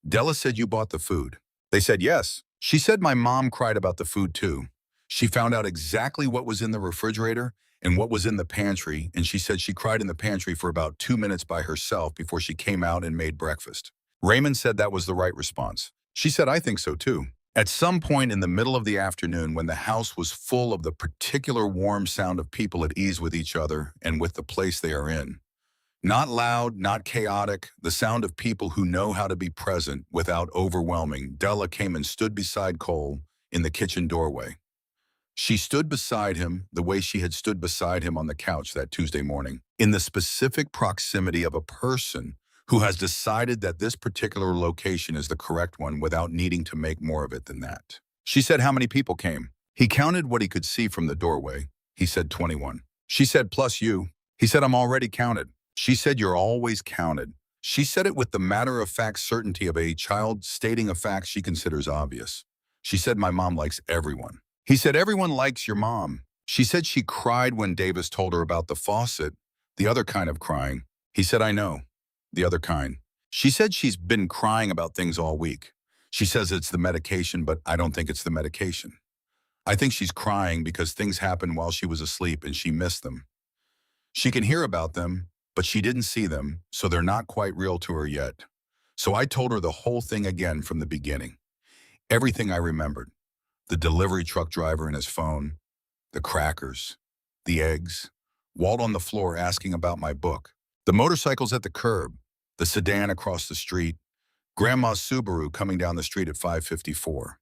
Speaker 1: Della said you bought the food. They said yes. She said my mom cried about the food too. She found out exactly what was in the refrigerator and what was in the pantry, and she said she cried in the pantry for about 2 minutes by herself before she came out and made breakfast. Raymond said that was the right response. She said, I think so too. At some point in the middle of the afternoon, when the house was full of the particular warm sound of people at ease with each other and with the place they are in, Not loud, not chaotic, the sound of people who know how to be present without overwhelming. Della came and stood beside Cole in the kitchen doorway. She stood beside him the way she had stood beside him on the couch that Tuesday morning, in the specific proximity of a person who has decided that this particular location is the correct one without needing to make more of it than that. She said how many people came. He counted what he could see from the doorway. He said 21. She said, plus you. He said, I'm already counted. She said, you're always counted. She said it with the matter-of-fact certainty of a child stating a fact she considers obvious. She said, my mom likes everyone. He said, everyone likes your mom. She said she cried when Davis told her about the faucet, the other kind of crying. He said, I know, the other kind. She said she's been crying about things all week. She says it's the medication, but I don't think it's the medication. I think she's crying because things happened while she was asleep and she missed them. She can hear about them, but she didn't see them, so they're not quite real to her yet. So I told her the whole thing again from the beginning. Everything I remembered. The delivery truck driver and his phone, the crackers, the eggs, Walt on the floor asking about my book, the motorcycles at the curb, the sedan across the street, Grandma's Subaru coming down the street at 5:54.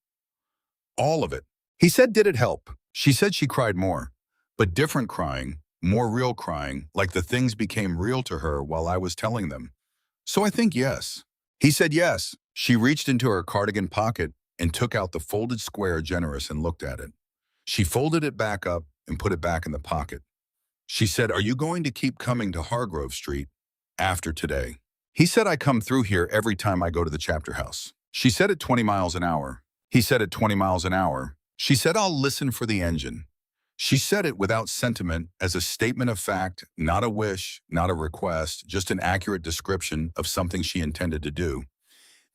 Speaker 1: All of it. He said, did it help? She said she cried more, but different crying, more real crying, like the things became real to her while I was telling them. So I think yes. He said yes. She reached into her cardigan pocket and took out the folded square generous and looked at it. She folded it back up and put it back in the pocket. She said, are you going to keep coming to Hargrove Street after today? He said, I come through here every time I go to the chapter house. She said at 20 miles an hour. He said at 20 miles an hour. She said, I'll listen for the engine. She said it without sentiment, as a statement of fact, not a wish, not a request, just an accurate description of something she intended to do.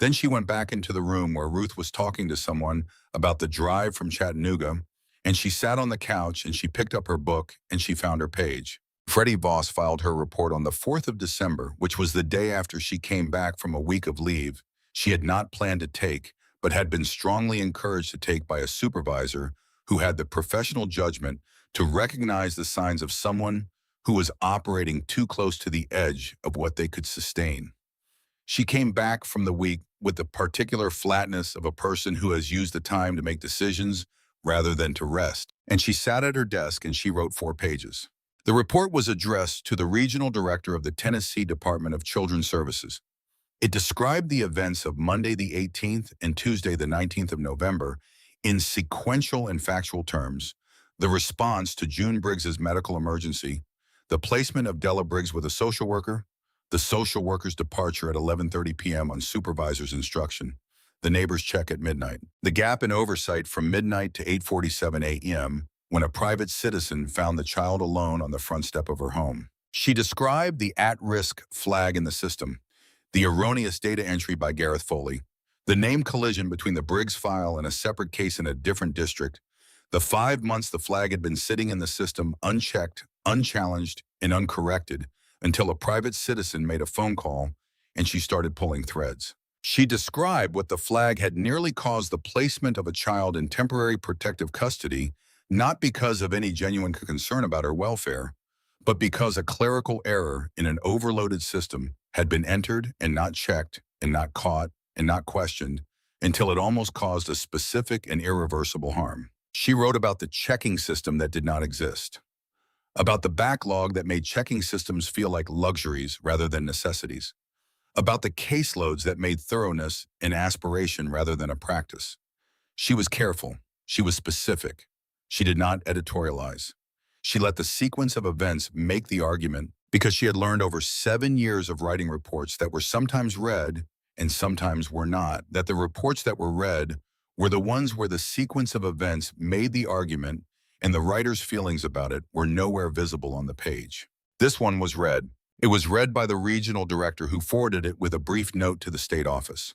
Speaker 1: Then she went back into the room where Ruth was talking to someone about the drive from Chattanooga, and she sat on the couch and she picked up her book and she found her page. Freddie Voss filed her report on the 4th of December, which was the day after she came back from a week of leave she had not planned to take, but had been strongly encouraged to take by a supervisor who had the professional judgment to recognize the signs of someone who was operating too close to the edge of what they could sustain. She came back from the week with the particular flatness of a person who has used the time to make decisions rather than to rest. And she sat at her desk and she wrote 4 pages. The report was addressed to the regional director of the Tennessee Department of Children's Services. It described the events of Monday the 18th and Tuesday the 19th of November in sequential and factual terms, the response to June Briggs's medical emergency, the placement of Della Briggs with a social worker, the social worker's departure at 11:30 p.m. on supervisor's instruction, the neighbor's check at midnight, the gap in oversight from midnight to 8:47 a.m. when a private citizen found the child alone on the front step of her home. She described the at-risk flag in the system, the erroneous data entry by Gareth Foley, the name collision between the Briggs file and a separate case in a different district, the 5 months the flag had been sitting in the system unchecked, unchallenged, and uncorrected, until a private citizen made a phone call and she started pulling threads. She described what the flag had nearly caused the placement of a child in temporary protective custody, not because of any genuine concern about her welfare, but because a clerical error in an overloaded system had been entered and not checked and not caught and not questioned until it almost caused a specific and irreversible harm. She wrote about the checking system that did not exist, about the backlog that made checking systems feel like luxuries rather than necessities, about the caseloads that made thoroughness an aspiration rather than a practice. She was careful. She was specific. She did not editorialize. She let the sequence of events make the argument because she had learned over 7 years of writing reports that were sometimes read and sometimes were not, that the reports that were read were the ones where the sequence of events made the argument and the writer's feelings about it were nowhere visible on the page. This one was read. It was read by the regional director who forwarded it with a brief note to the state office.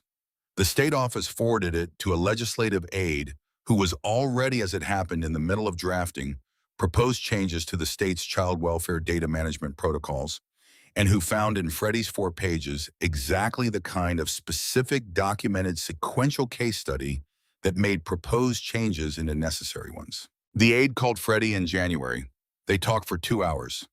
Speaker 1: The state office forwarded it to a legislative aide who was already, as it happened, in the middle of drafting proposed changes to the state's child welfare data management protocols, and who found in Freddie's 4 pages exactly the kind of specific documented sequential case study that made proposed changes into necessary ones. The aide called Freddie in January. They talked for 2 hours.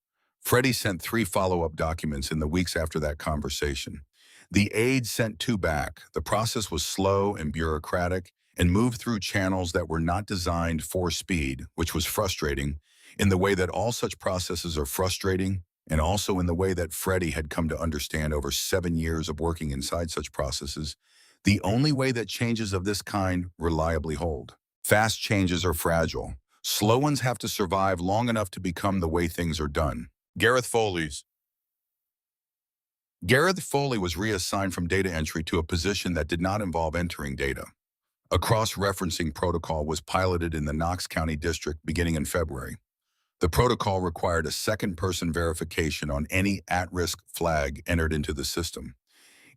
Speaker 1: Freddie sent 3 follow-up documents in the weeks after that conversation. The aide sent 2 back. The process was slow and bureaucratic and moved through channels that were not designed for speed, which was frustrating, in the way that all such processes are frustrating, and also in the way that Freddie had come to understand over 7 years of working inside such processes. The only way that changes of this kind reliably hold. Fast changes are fragile. Slow ones have to survive long enough to become the way things are done. Gareth Foley's. Gareth Foley was reassigned from data entry to a position that did not involve entering data. A cross-referencing protocol was piloted in the Knox County District beginning in February. The protocol required a second-person verification on any at-risk flag entered into the system.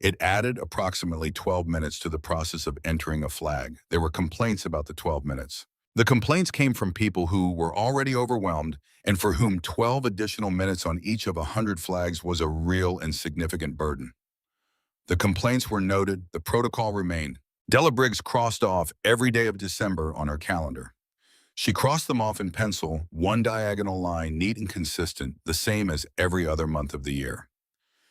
Speaker 1: It added approximately 12 minutes to the process of entering a flag. There were complaints about the 12 minutes. The complaints came from people who were already overwhelmed and for whom 12 additional minutes on each of 100 flags was a real and significant burden. The complaints were noted, the protocol remained. Della Briggs crossed off every day of December on her calendar. She crossed them off in pencil, one diagonal line, neat and consistent, the same as every other month of the year.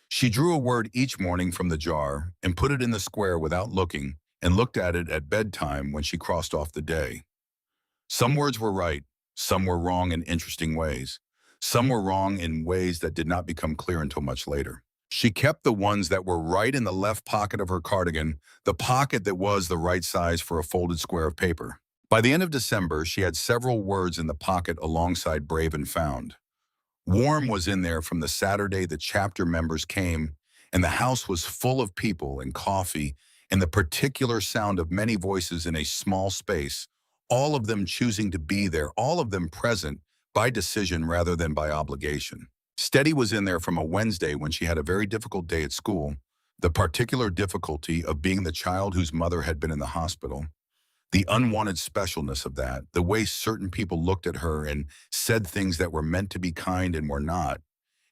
Speaker 1: She drew a word each morning from the jar and put it in the square without looking and looked at it at bedtime when she crossed off the day. Some words were right, some were wrong in interesting ways. Some were wrong in ways that did not become clear until much later. She kept the ones that were right in the left pocket of her cardigan, the pocket that was the right size for a folded square of paper. By the end of December, she had several words in the pocket alongside brave and found. Warm was in there from the Saturday the chapter members came, and the house was full of people and coffee and the particular sound of many voices in a small space, all of them choosing to be there, all of them present by decision rather than by obligation. Steady was in there from a Wednesday when she had a very difficult day at school, the particular difficulty of being the child whose mother had been in the hospital, the unwanted specialness of that, the way certain people looked at her and said things that were meant to be kind and were not,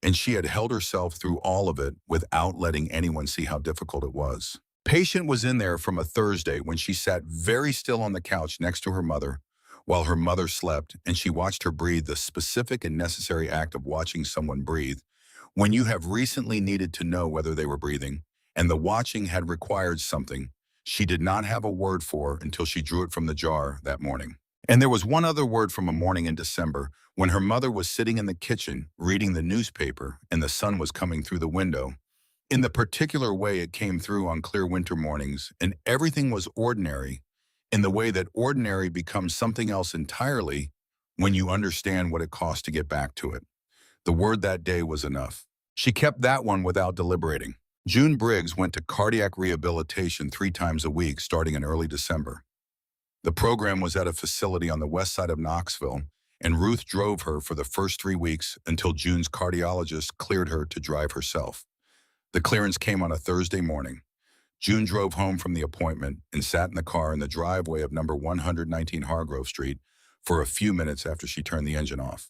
Speaker 1: and she had held herself through all of it without letting anyone see how difficult it was. Patient was in there from a Thursday when she sat very still on the couch next to her mother while her mother slept and she watched her breathe, the specific and necessary act of watching someone breathe when you have recently needed to know whether they were breathing, and the watching had required something she did not have a word for until she drew it from the jar that morning. And there was one other word from a morning in December when her mother was sitting in the kitchen reading the newspaper and the sun was coming through the window. In the particular way it came through on clear winter mornings, and everything was ordinary, in the way that ordinary becomes something else entirely when you understand what it costs to get back to it. The word that day was enough. She kept that one without deliberating. June Briggs went to cardiac rehabilitation 3 times a week starting in early December. The program was at a facility on the west side of Knoxville, and Ruth drove her for the first 3 weeks until June's cardiologist cleared her to drive herself. The clearance came on a Thursday morning. June drove home from the appointment and sat in the car in the driveway of number 119 Hargrove Street for a few minutes after she turned the engine off.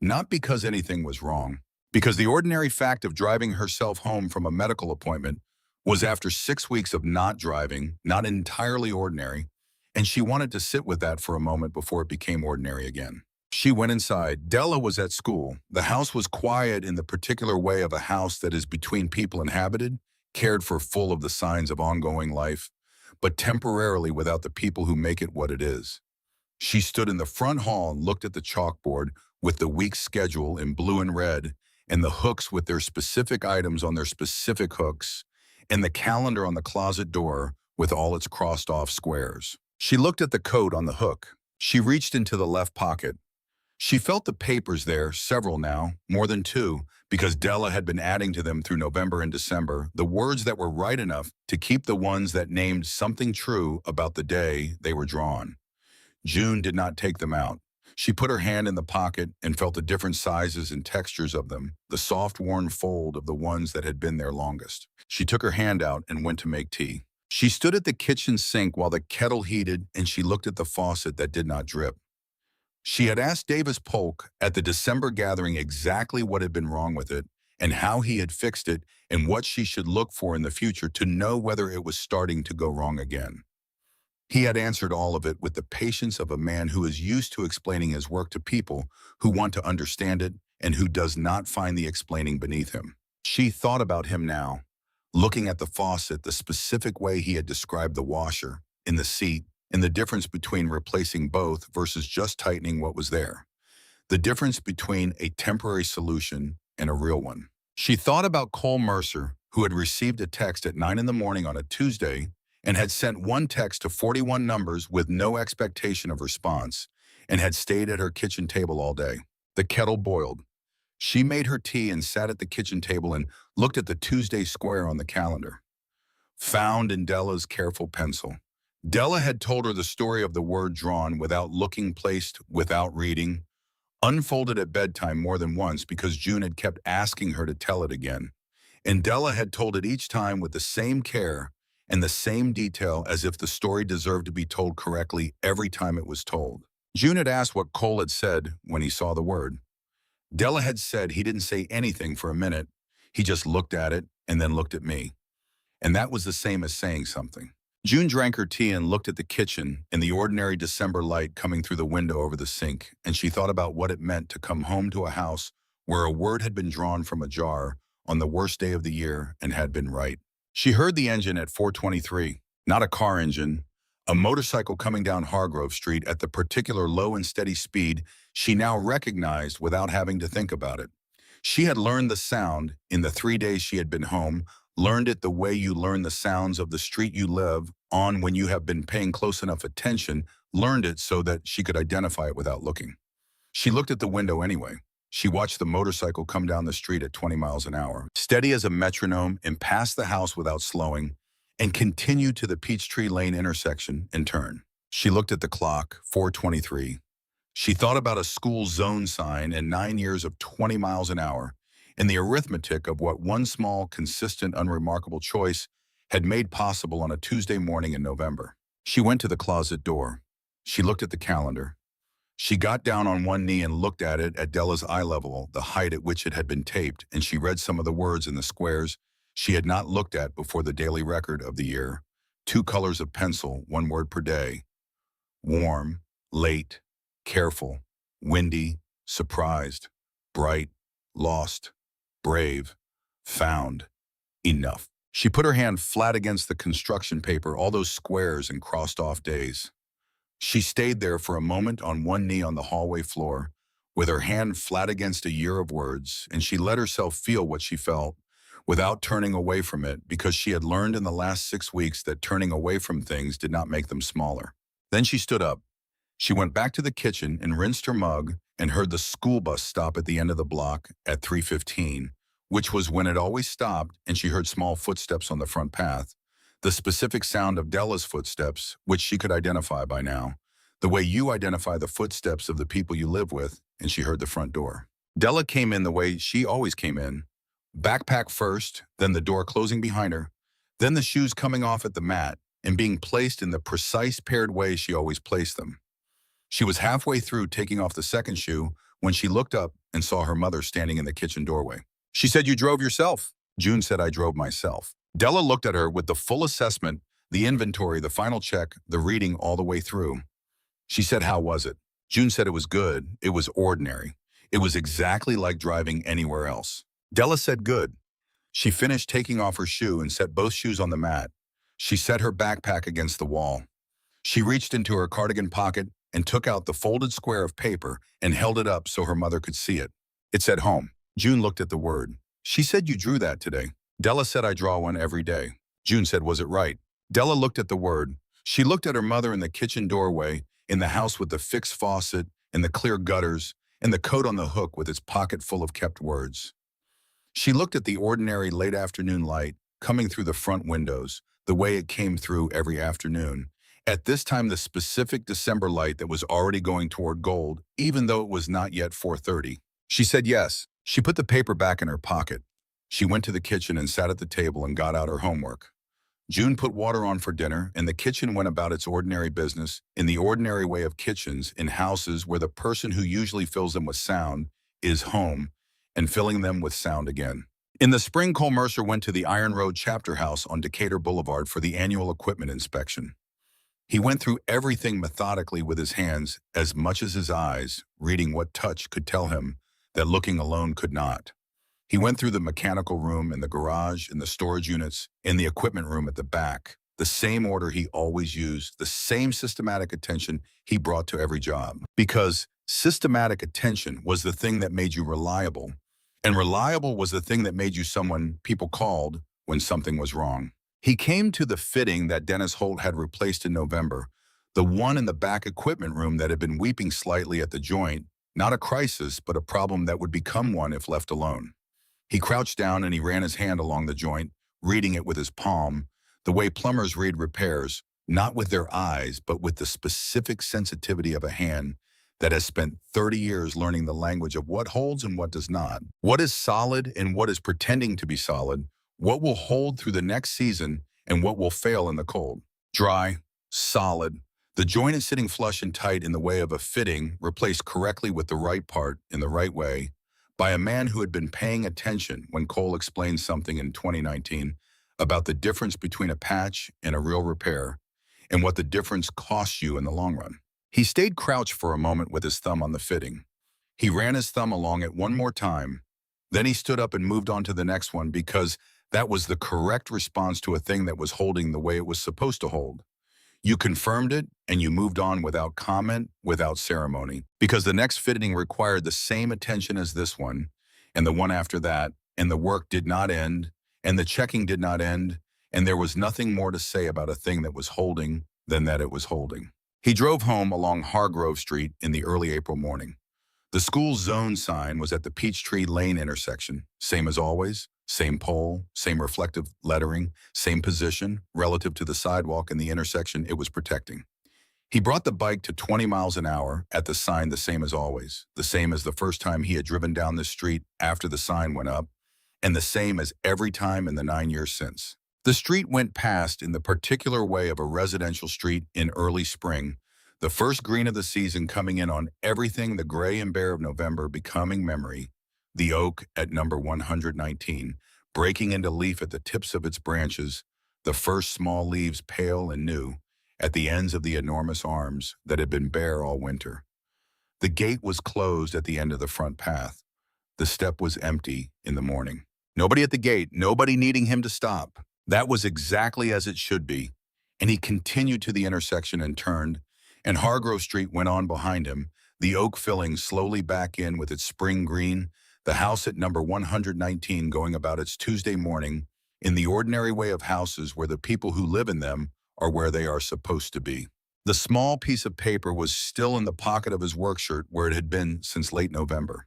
Speaker 1: Not because anything was wrong, because the ordinary fact of driving herself home from a medical appointment was after 6 weeks of not driving, not entirely ordinary, and she wanted to sit with that for a moment before it became ordinary again. She went inside. Della was at school. The house was quiet in the particular way of a house that is between people inhabited, cared for, full of the signs of ongoing life, but temporarily without the people who make it what it is. She stood in the front hall and looked at the chalkboard with the week's schedule in blue and red, and the hooks with their specific items on their specific hooks, and the calendar on the closet door with all its crossed-off squares. She looked at the coat on the hook. She reached into the left pocket. She felt the papers there, several now, more than 2, because Della had been adding to them through November and December, the words that were right enough to keep the ones that named something true about the day they were drawn. June did not take them out. She put her hand in the pocket and felt the different sizes and textures of them, the soft, worn fold of the ones that had been there longest. She took her hand out and went to make tea. She stood at the kitchen sink while the kettle heated, and she looked at the faucet that did not drip. She had asked Davis Polk at the December gathering exactly what had been wrong with it and how he had fixed it and what she should look for in the future to know whether it was starting to go wrong again. He had answered all of it with the patience of a man who is used to explaining his work to people who want to understand it and who does not find the explaining beneath him. She thought about him now, looking at the faucet, the specific way he had described the washer, in the seat, and the difference between replacing both versus just tightening what was there. The difference between a temporary solution and a real one. She thought about Cole Mercer, who had received a text at 9 in the morning on a Tuesday and had sent one text to 41 numbers with no expectation of response and had stayed at her kitchen table all day. The kettle boiled. She made her tea and sat at the kitchen table and looked at the Tuesday square on the calendar. Found in Della's careful pencil. Della had told her the story of the word drawn without looking, placed without reading, unfolded at bedtime more than once because June had kept asking her to tell it again. And Della had told it each time with the same care and the same detail as if the story deserved to be told correctly every time it was told. June had asked what Cole had said when he saw the word. Della had said he didn't say anything for a minute. He just looked at it and then looked at me. And that was the same as saying something. June drank her tea and looked at the kitchen and the ordinary December light coming through the window over the sink, and she thought about what it meant to come home to a house where a word had been drawn from a jar on the worst day of the year and had been right. She heard the engine at 4:23, not a car engine, a motorcycle coming down Hargrove Street at the particular low and steady speed she now recognized without having to think about it. She had learned the sound in the 3 days she had been home, learned it the way you learn the sounds of the street you live on when you have been paying close enough attention, learned it so that she could identify it without looking. She looked at the window anyway. She watched the motorcycle come down the street at 20 miles an hour, steady as a metronome, and pass the house without slowing, and continue to the Peachtree Lane intersection and turn. She looked at the clock, 4:23. She thought about a school zone sign and 9 years of 20 miles an hour, and the arithmetic of what one small, consistent, unremarkable choice had made possible on a Tuesday morning in November. She went to the closet door. She looked at the calendar. She got down on one knee and looked at it at Della's eye level, the height at which it had been taped, and she read some of the words in the squares she had not looked at before the daily record of the year. 2 colors of pencil, 1 word per day. Warm, late, careful, windy, surprised, bright, lost, brave, found, enough. She put her hand flat against the construction paper, all those squares and crossed off days. She stayed there for a moment on one knee on the hallway floor, with her hand flat against a year of words, and she let herself feel what she felt, without turning away from it, because she had learned in the last 6 weeks that turning away from things did not make them smaller. Then she stood up. She went back to the kitchen and rinsed her mug and heard the school bus stop at the end of the block at 3:15, which was when it always stopped, and she heard small footsteps on the front path, the specific sound of Della's footsteps, which she could identify by now, the way you identify the footsteps of the people you live with, and she heard the front door. Della came in the way she always came in, backpack first, then the door closing behind her, then the shoes coming off at the mat and being placed in the precise paired way she always placed them. She was halfway through taking off the second shoe when she looked up and saw her mother standing in the kitchen doorway. She said, "You drove yourself." June said, "I drove myself." Della looked at her with the full assessment, the inventory, the final check, the reading all the way through. She said, "How was it?" June said it was good. It was ordinary. It was exactly like driving anywhere else. Della said, "Good." She finished taking off her shoe and set both shoes on the mat. She set her backpack against the wall. She reached into her cardigan pocket and took out the folded square of paper and held it up so her mother could see it. It said home. June looked at the word. She said, "You drew that today." Della said, "I draw one every day." June said, "Was it right?" Della looked at the word. She looked at her mother in the kitchen doorway, in the house with the fixed faucet and the clear gutters, and the coat on the hook with its pocket full of kept words. She looked at the ordinary late afternoon light coming through the front windows, the way it came through every afternoon. At this time, the specific December light that was already going toward gold, even though it was not yet 4:30. She said yes. She put the paper back in her pocket. She went to the kitchen and sat at the table and got out her homework. June put water on for dinner, and the kitchen went about its ordinary business, in the ordinary way of kitchens in houses where the person who usually fills them with sound is home, and filling them with sound again. In the spring, Cole Mercer went to the Iron Road Chapter House on Decatur Boulevard for the annual equipment inspection. He went through everything methodically with his hands as much as his eyes, reading what touch could tell him that looking alone could not. He went through the mechanical room and the garage and the storage units and the equipment room at the back, the same order he always used, the same systematic attention he brought to every job. Because systematic attention was the thing that made you reliable, and reliable was the thing that made you someone people called when something was wrong. He came to the fitting that Dennis Holt had replaced in November, the one in the back equipment room that had been weeping slightly at the joint, not a crisis, but a problem that would become one if left alone. He crouched down and he ran his hand along the joint, reading it with his palm, the way plumbers read repairs, not with their eyes, but with the specific sensitivity of a hand that has spent 30 years learning the language of what holds and what does not, what is solid and what is pretending to be solid, what will hold through the next season and what will fail in the cold. Dry, solid. The joint is sitting flush and tight in the way of a fitting replaced correctly with the right part in the right way by a man who had been paying attention when Cole explained something in 2019 about the difference between a patch and a real repair and what the difference costs you in the long run. He stayed crouched for a moment with his thumb on the fitting. He ran his thumb along it one more time. Then he stood up and moved on to the next one because that was the correct response to a thing that was holding the way it was supposed to hold. You confirmed it and you moved on without comment, without ceremony, because the next fitting required the same attention as this one and the one after that, and the work did not end, and the checking did not end, and there was nothing more to say about a thing that was holding than that it was holding. He drove home along Hargrove Street in the early April morning. The school zone sign was at the Peachtree Lane intersection, same as always. Same pole, same reflective lettering, same position relative to the sidewalk and the intersection it was protecting. He brought the bike to 20 miles an hour at the sign the same as always, the same as the first time he had driven down the street after the sign went up, and the same as every time in the 9 years since. The street went past in the particular way of a residential street in early spring, the first green of the season coming in on everything, the gray and bare of November becoming memory, the oak at number 119, breaking into leaf at the tips of its branches, the first small leaves pale and new, at the ends of the enormous arms that had been bare all winter. The gate was closed at the end of the front path. The step was empty in the morning. Nobody at the gate, nobody needing him to stop. That was exactly as it should be. And he continued to the intersection and turned, and Hargrove Street went on behind him, the oak filling slowly back in with its spring green, the house at number 119 going about its Tuesday morning in the ordinary way of houses where the people who live in them are where they are supposed to be. The small piece of paper was still in the pocket of his work shirt where it had been since late November.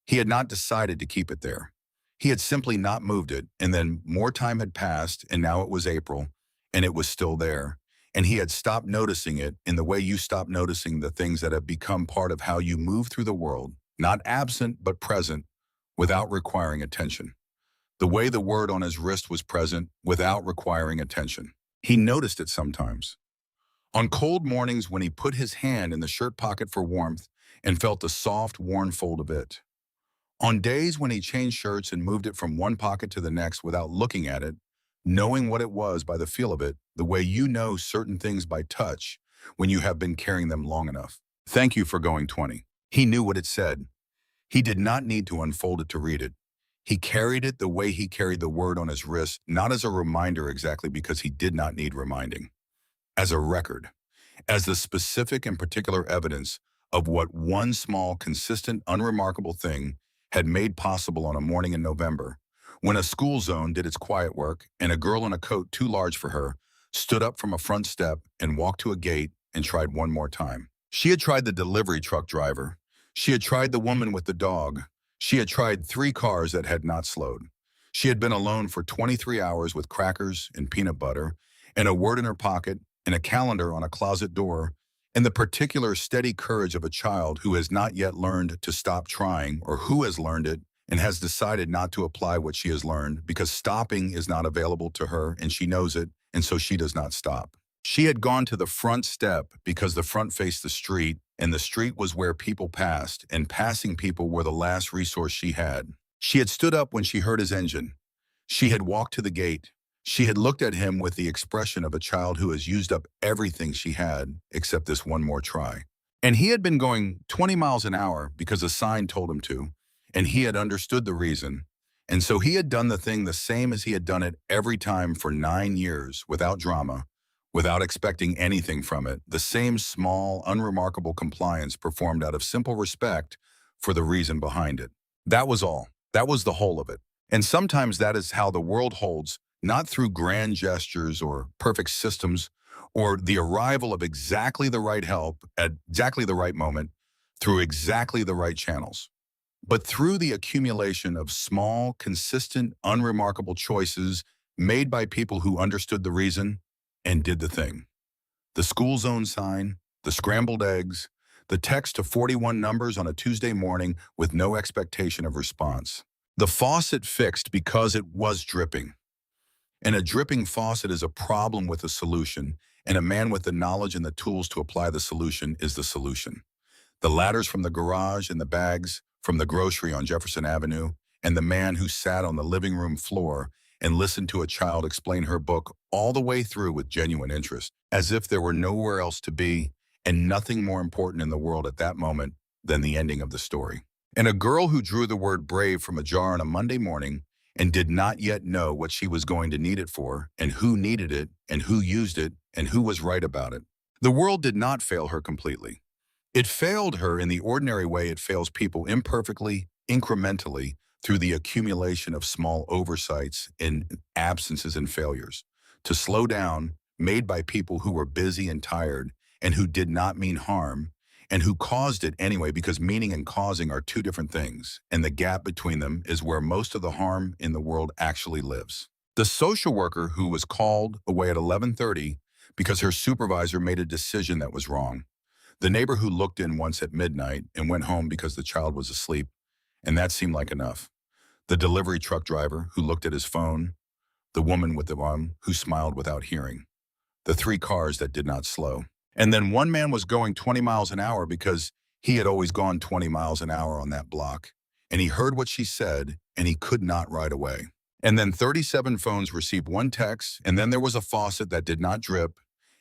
Speaker 1: He had not decided to keep it there. He had simply not moved it, and then more time had passed, and now it was April, and it was still there. And he had stopped noticing it in the way you stop noticing the things that have become part of how you move through the world, not absent but present, without requiring attention. The way the word on his wrist was present without requiring attention. He noticed it sometimes. On cold mornings when he put his hand in the shirt pocket for warmth and felt the soft, worn fold of it. On days when he changed shirts and moved it from one pocket to the next without looking at it, knowing what it was by the feel of it, the way you know certain things by touch when you have been carrying them long enough. Thank you for going 20. He knew what it said. He did not need to unfold it to read it. He carried it the way he carried the word on his wrist, not as a reminder exactly because he did not need reminding. As a record, as the specific and particular evidence of what one small, consistent, unremarkable thing had made possible on a morning in November, when a school zone did its quiet work and a girl in a coat too large for her stood up from a front step and walked to a gate and tried one more time. She had tried the delivery truck driver. She had tried the woman with the dog. She had tried 3 cars that had not slowed. She had been alone for 23 hours with crackers and peanut butter and a word in her pocket and a calendar on a closet door and the particular steady courage of a child who has not yet learned to stop trying or who has learned it and has decided not to apply what she has learned because stopping is not available to her and she knows it, and so she does not stop. She had gone to the front step because the front faced the street, and the street was where people passed, and passing people were the last resource she had. She had stood up when she heard his engine. She had walked to the gate. She had looked at him with the expression of a child who has used up everything she had except this one more try. And he had been going 20 miles an hour because a sign told him to, and he had understood the reason. And so he had done the thing the same as he had done it every time for 9 years, without drama, without expecting anything from it, the same small, unremarkable compliance performed out of simple respect for the reason behind it. That was all. That was the whole of it. And sometimes that is how the world holds, not through grand gestures or perfect systems, or the arrival of exactly the right help at exactly the right moment through exactly the right channels, but through the accumulation of small, consistent, unremarkable choices made by people who understood the reason and did the thing. The school zone sign, the scrambled eggs, the text to 41 numbers on a Tuesday morning with no expectation of response. The faucet fixed because it was dripping. And a dripping faucet is a problem with a solution, and a man with the knowledge and the tools to apply the solution is the solution. The ladders from the garage and the bags from the grocery on Jefferson Avenue, and the man who sat on the living room floor and listened to a child explain her book all the way through with genuine interest, as if there were nowhere else to be and nothing more important in the world at that moment than the ending of the story. And a girl who drew the word brave from a jar on a Monday morning and did not yet know what she was going to need it for, and who needed it, and who used it, and who was right about it. The world did not fail her completely. It failed her in the ordinary way it fails people, imperfectly, incrementally, through the accumulation of small oversights and absences and failures. To slow down, made by people who were busy and tired, and who did not mean harm, and who caused it anyway, because meaning and causing are two different things, and the gap between them is where most of the harm in the world actually lives. The social worker who was called away at 11:30 because her supervisor made a decision that was wrong. The neighbor who looked in once at midnight and went home because the child was asleep, and that seemed like enough. The delivery truck driver who looked at his phone, the woman with the arm who smiled without hearing, the three cars that did not slow. And then one man was going 20 miles an hour because he had always gone 20 miles an hour on that block, and he heard what she said, and he could not ride away. And then 37 phones received one text, and then there was a faucet that did not drip,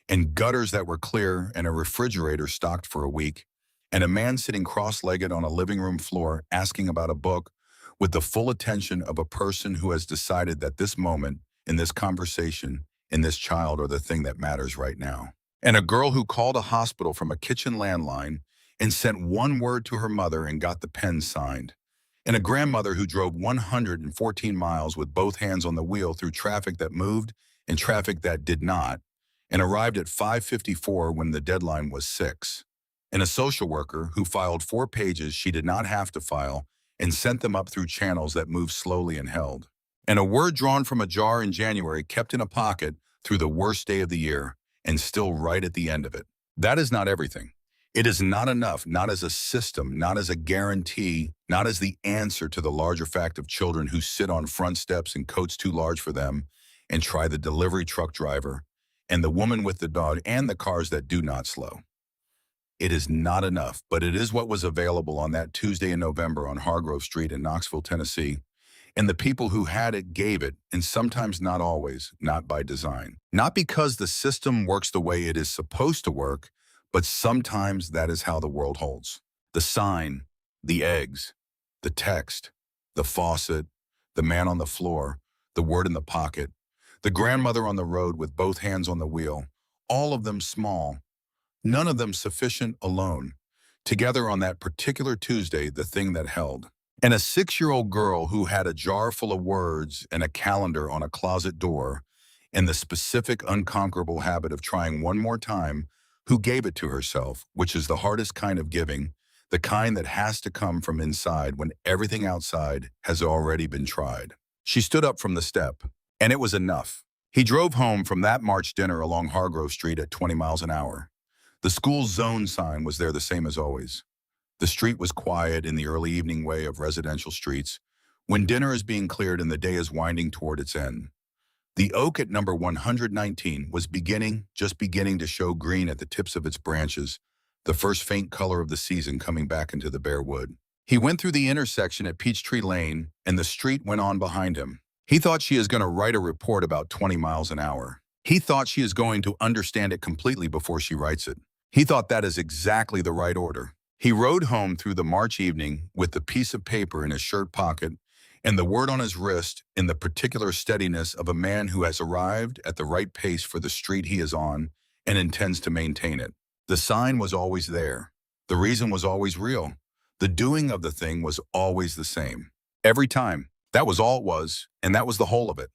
Speaker 1: and gutters that were clear, and a refrigerator stocked for a week, and a man sitting cross-legged on a living room floor asking about a book with the full attention of a person who has decided that this moment, in this conversation, in this child are the thing that matters right now. And a girl who called a hospital from a kitchen landline and sent one word to her mother and got the pen signed. And a grandmother who drove 114 miles with both hands on the wheel through traffic that moved and traffic that did not, and arrived at 5:54 when the deadline was 6. And a social worker who filed 4 pages she did not have to file and sent them up through channels that moved slowly and held. And a word drawn from a jar in January kept in a pocket through the worst day of the year and still right at the end of it. That is not everything. It is not enough, not as a system, not as a guarantee, not as the answer to the larger fact of children who sit on front steps in coats too large for them and try the delivery truck driver and the woman with the dog and the cars that do not slow. It is not enough, but it is what was available on that Tuesday in November on Hargrove Street in Knoxville, Tennessee. And the people who had it gave it, and sometimes not always, not by design. Not because the system works the way it is supposed to work, but sometimes that is how the world holds. The sign, the eggs, the text, the faucet, the man on the floor, the word in the pocket, the grandmother on the road with both hands on the wheel, all of them small, none of them sufficient alone. Together on that particular Tuesday, the thing that held. And a 6-year-old girl who had a jar full of words and a calendar on a closet door, and the specific unconquerable habit of trying one more time, who gave it to herself, which is the hardest kind of giving, the kind that has to come from inside when everything outside has already been tried. She stood up from the step, and it was enough. He drove home from that March dinner along Hargrove Street at 20 miles an hour. The school zone sign was there the same as always. The street was quiet in the early evening way of residential streets, when dinner is being cleared and the day is winding toward its end. The oak at number 119 was just beginning to show green at the tips of its branches, the first faint color of the season coming back into the bare wood. He went through the intersection at Peachtree Lane, and the street went on behind him. He thought she is going to write a report about 20 miles an hour. He thought she is going to understand it completely before she writes it. He thought that is exactly the right order. He rode home through the March evening with the piece of paper in his shirt pocket and the word on his wrist in the particular steadiness of a man who has arrived at the right pace for the street he is on and intends to maintain it. The sign was always there. The reason was always real. The doing of the thing was always the same. Every time. That was all it was, and that was the whole of it.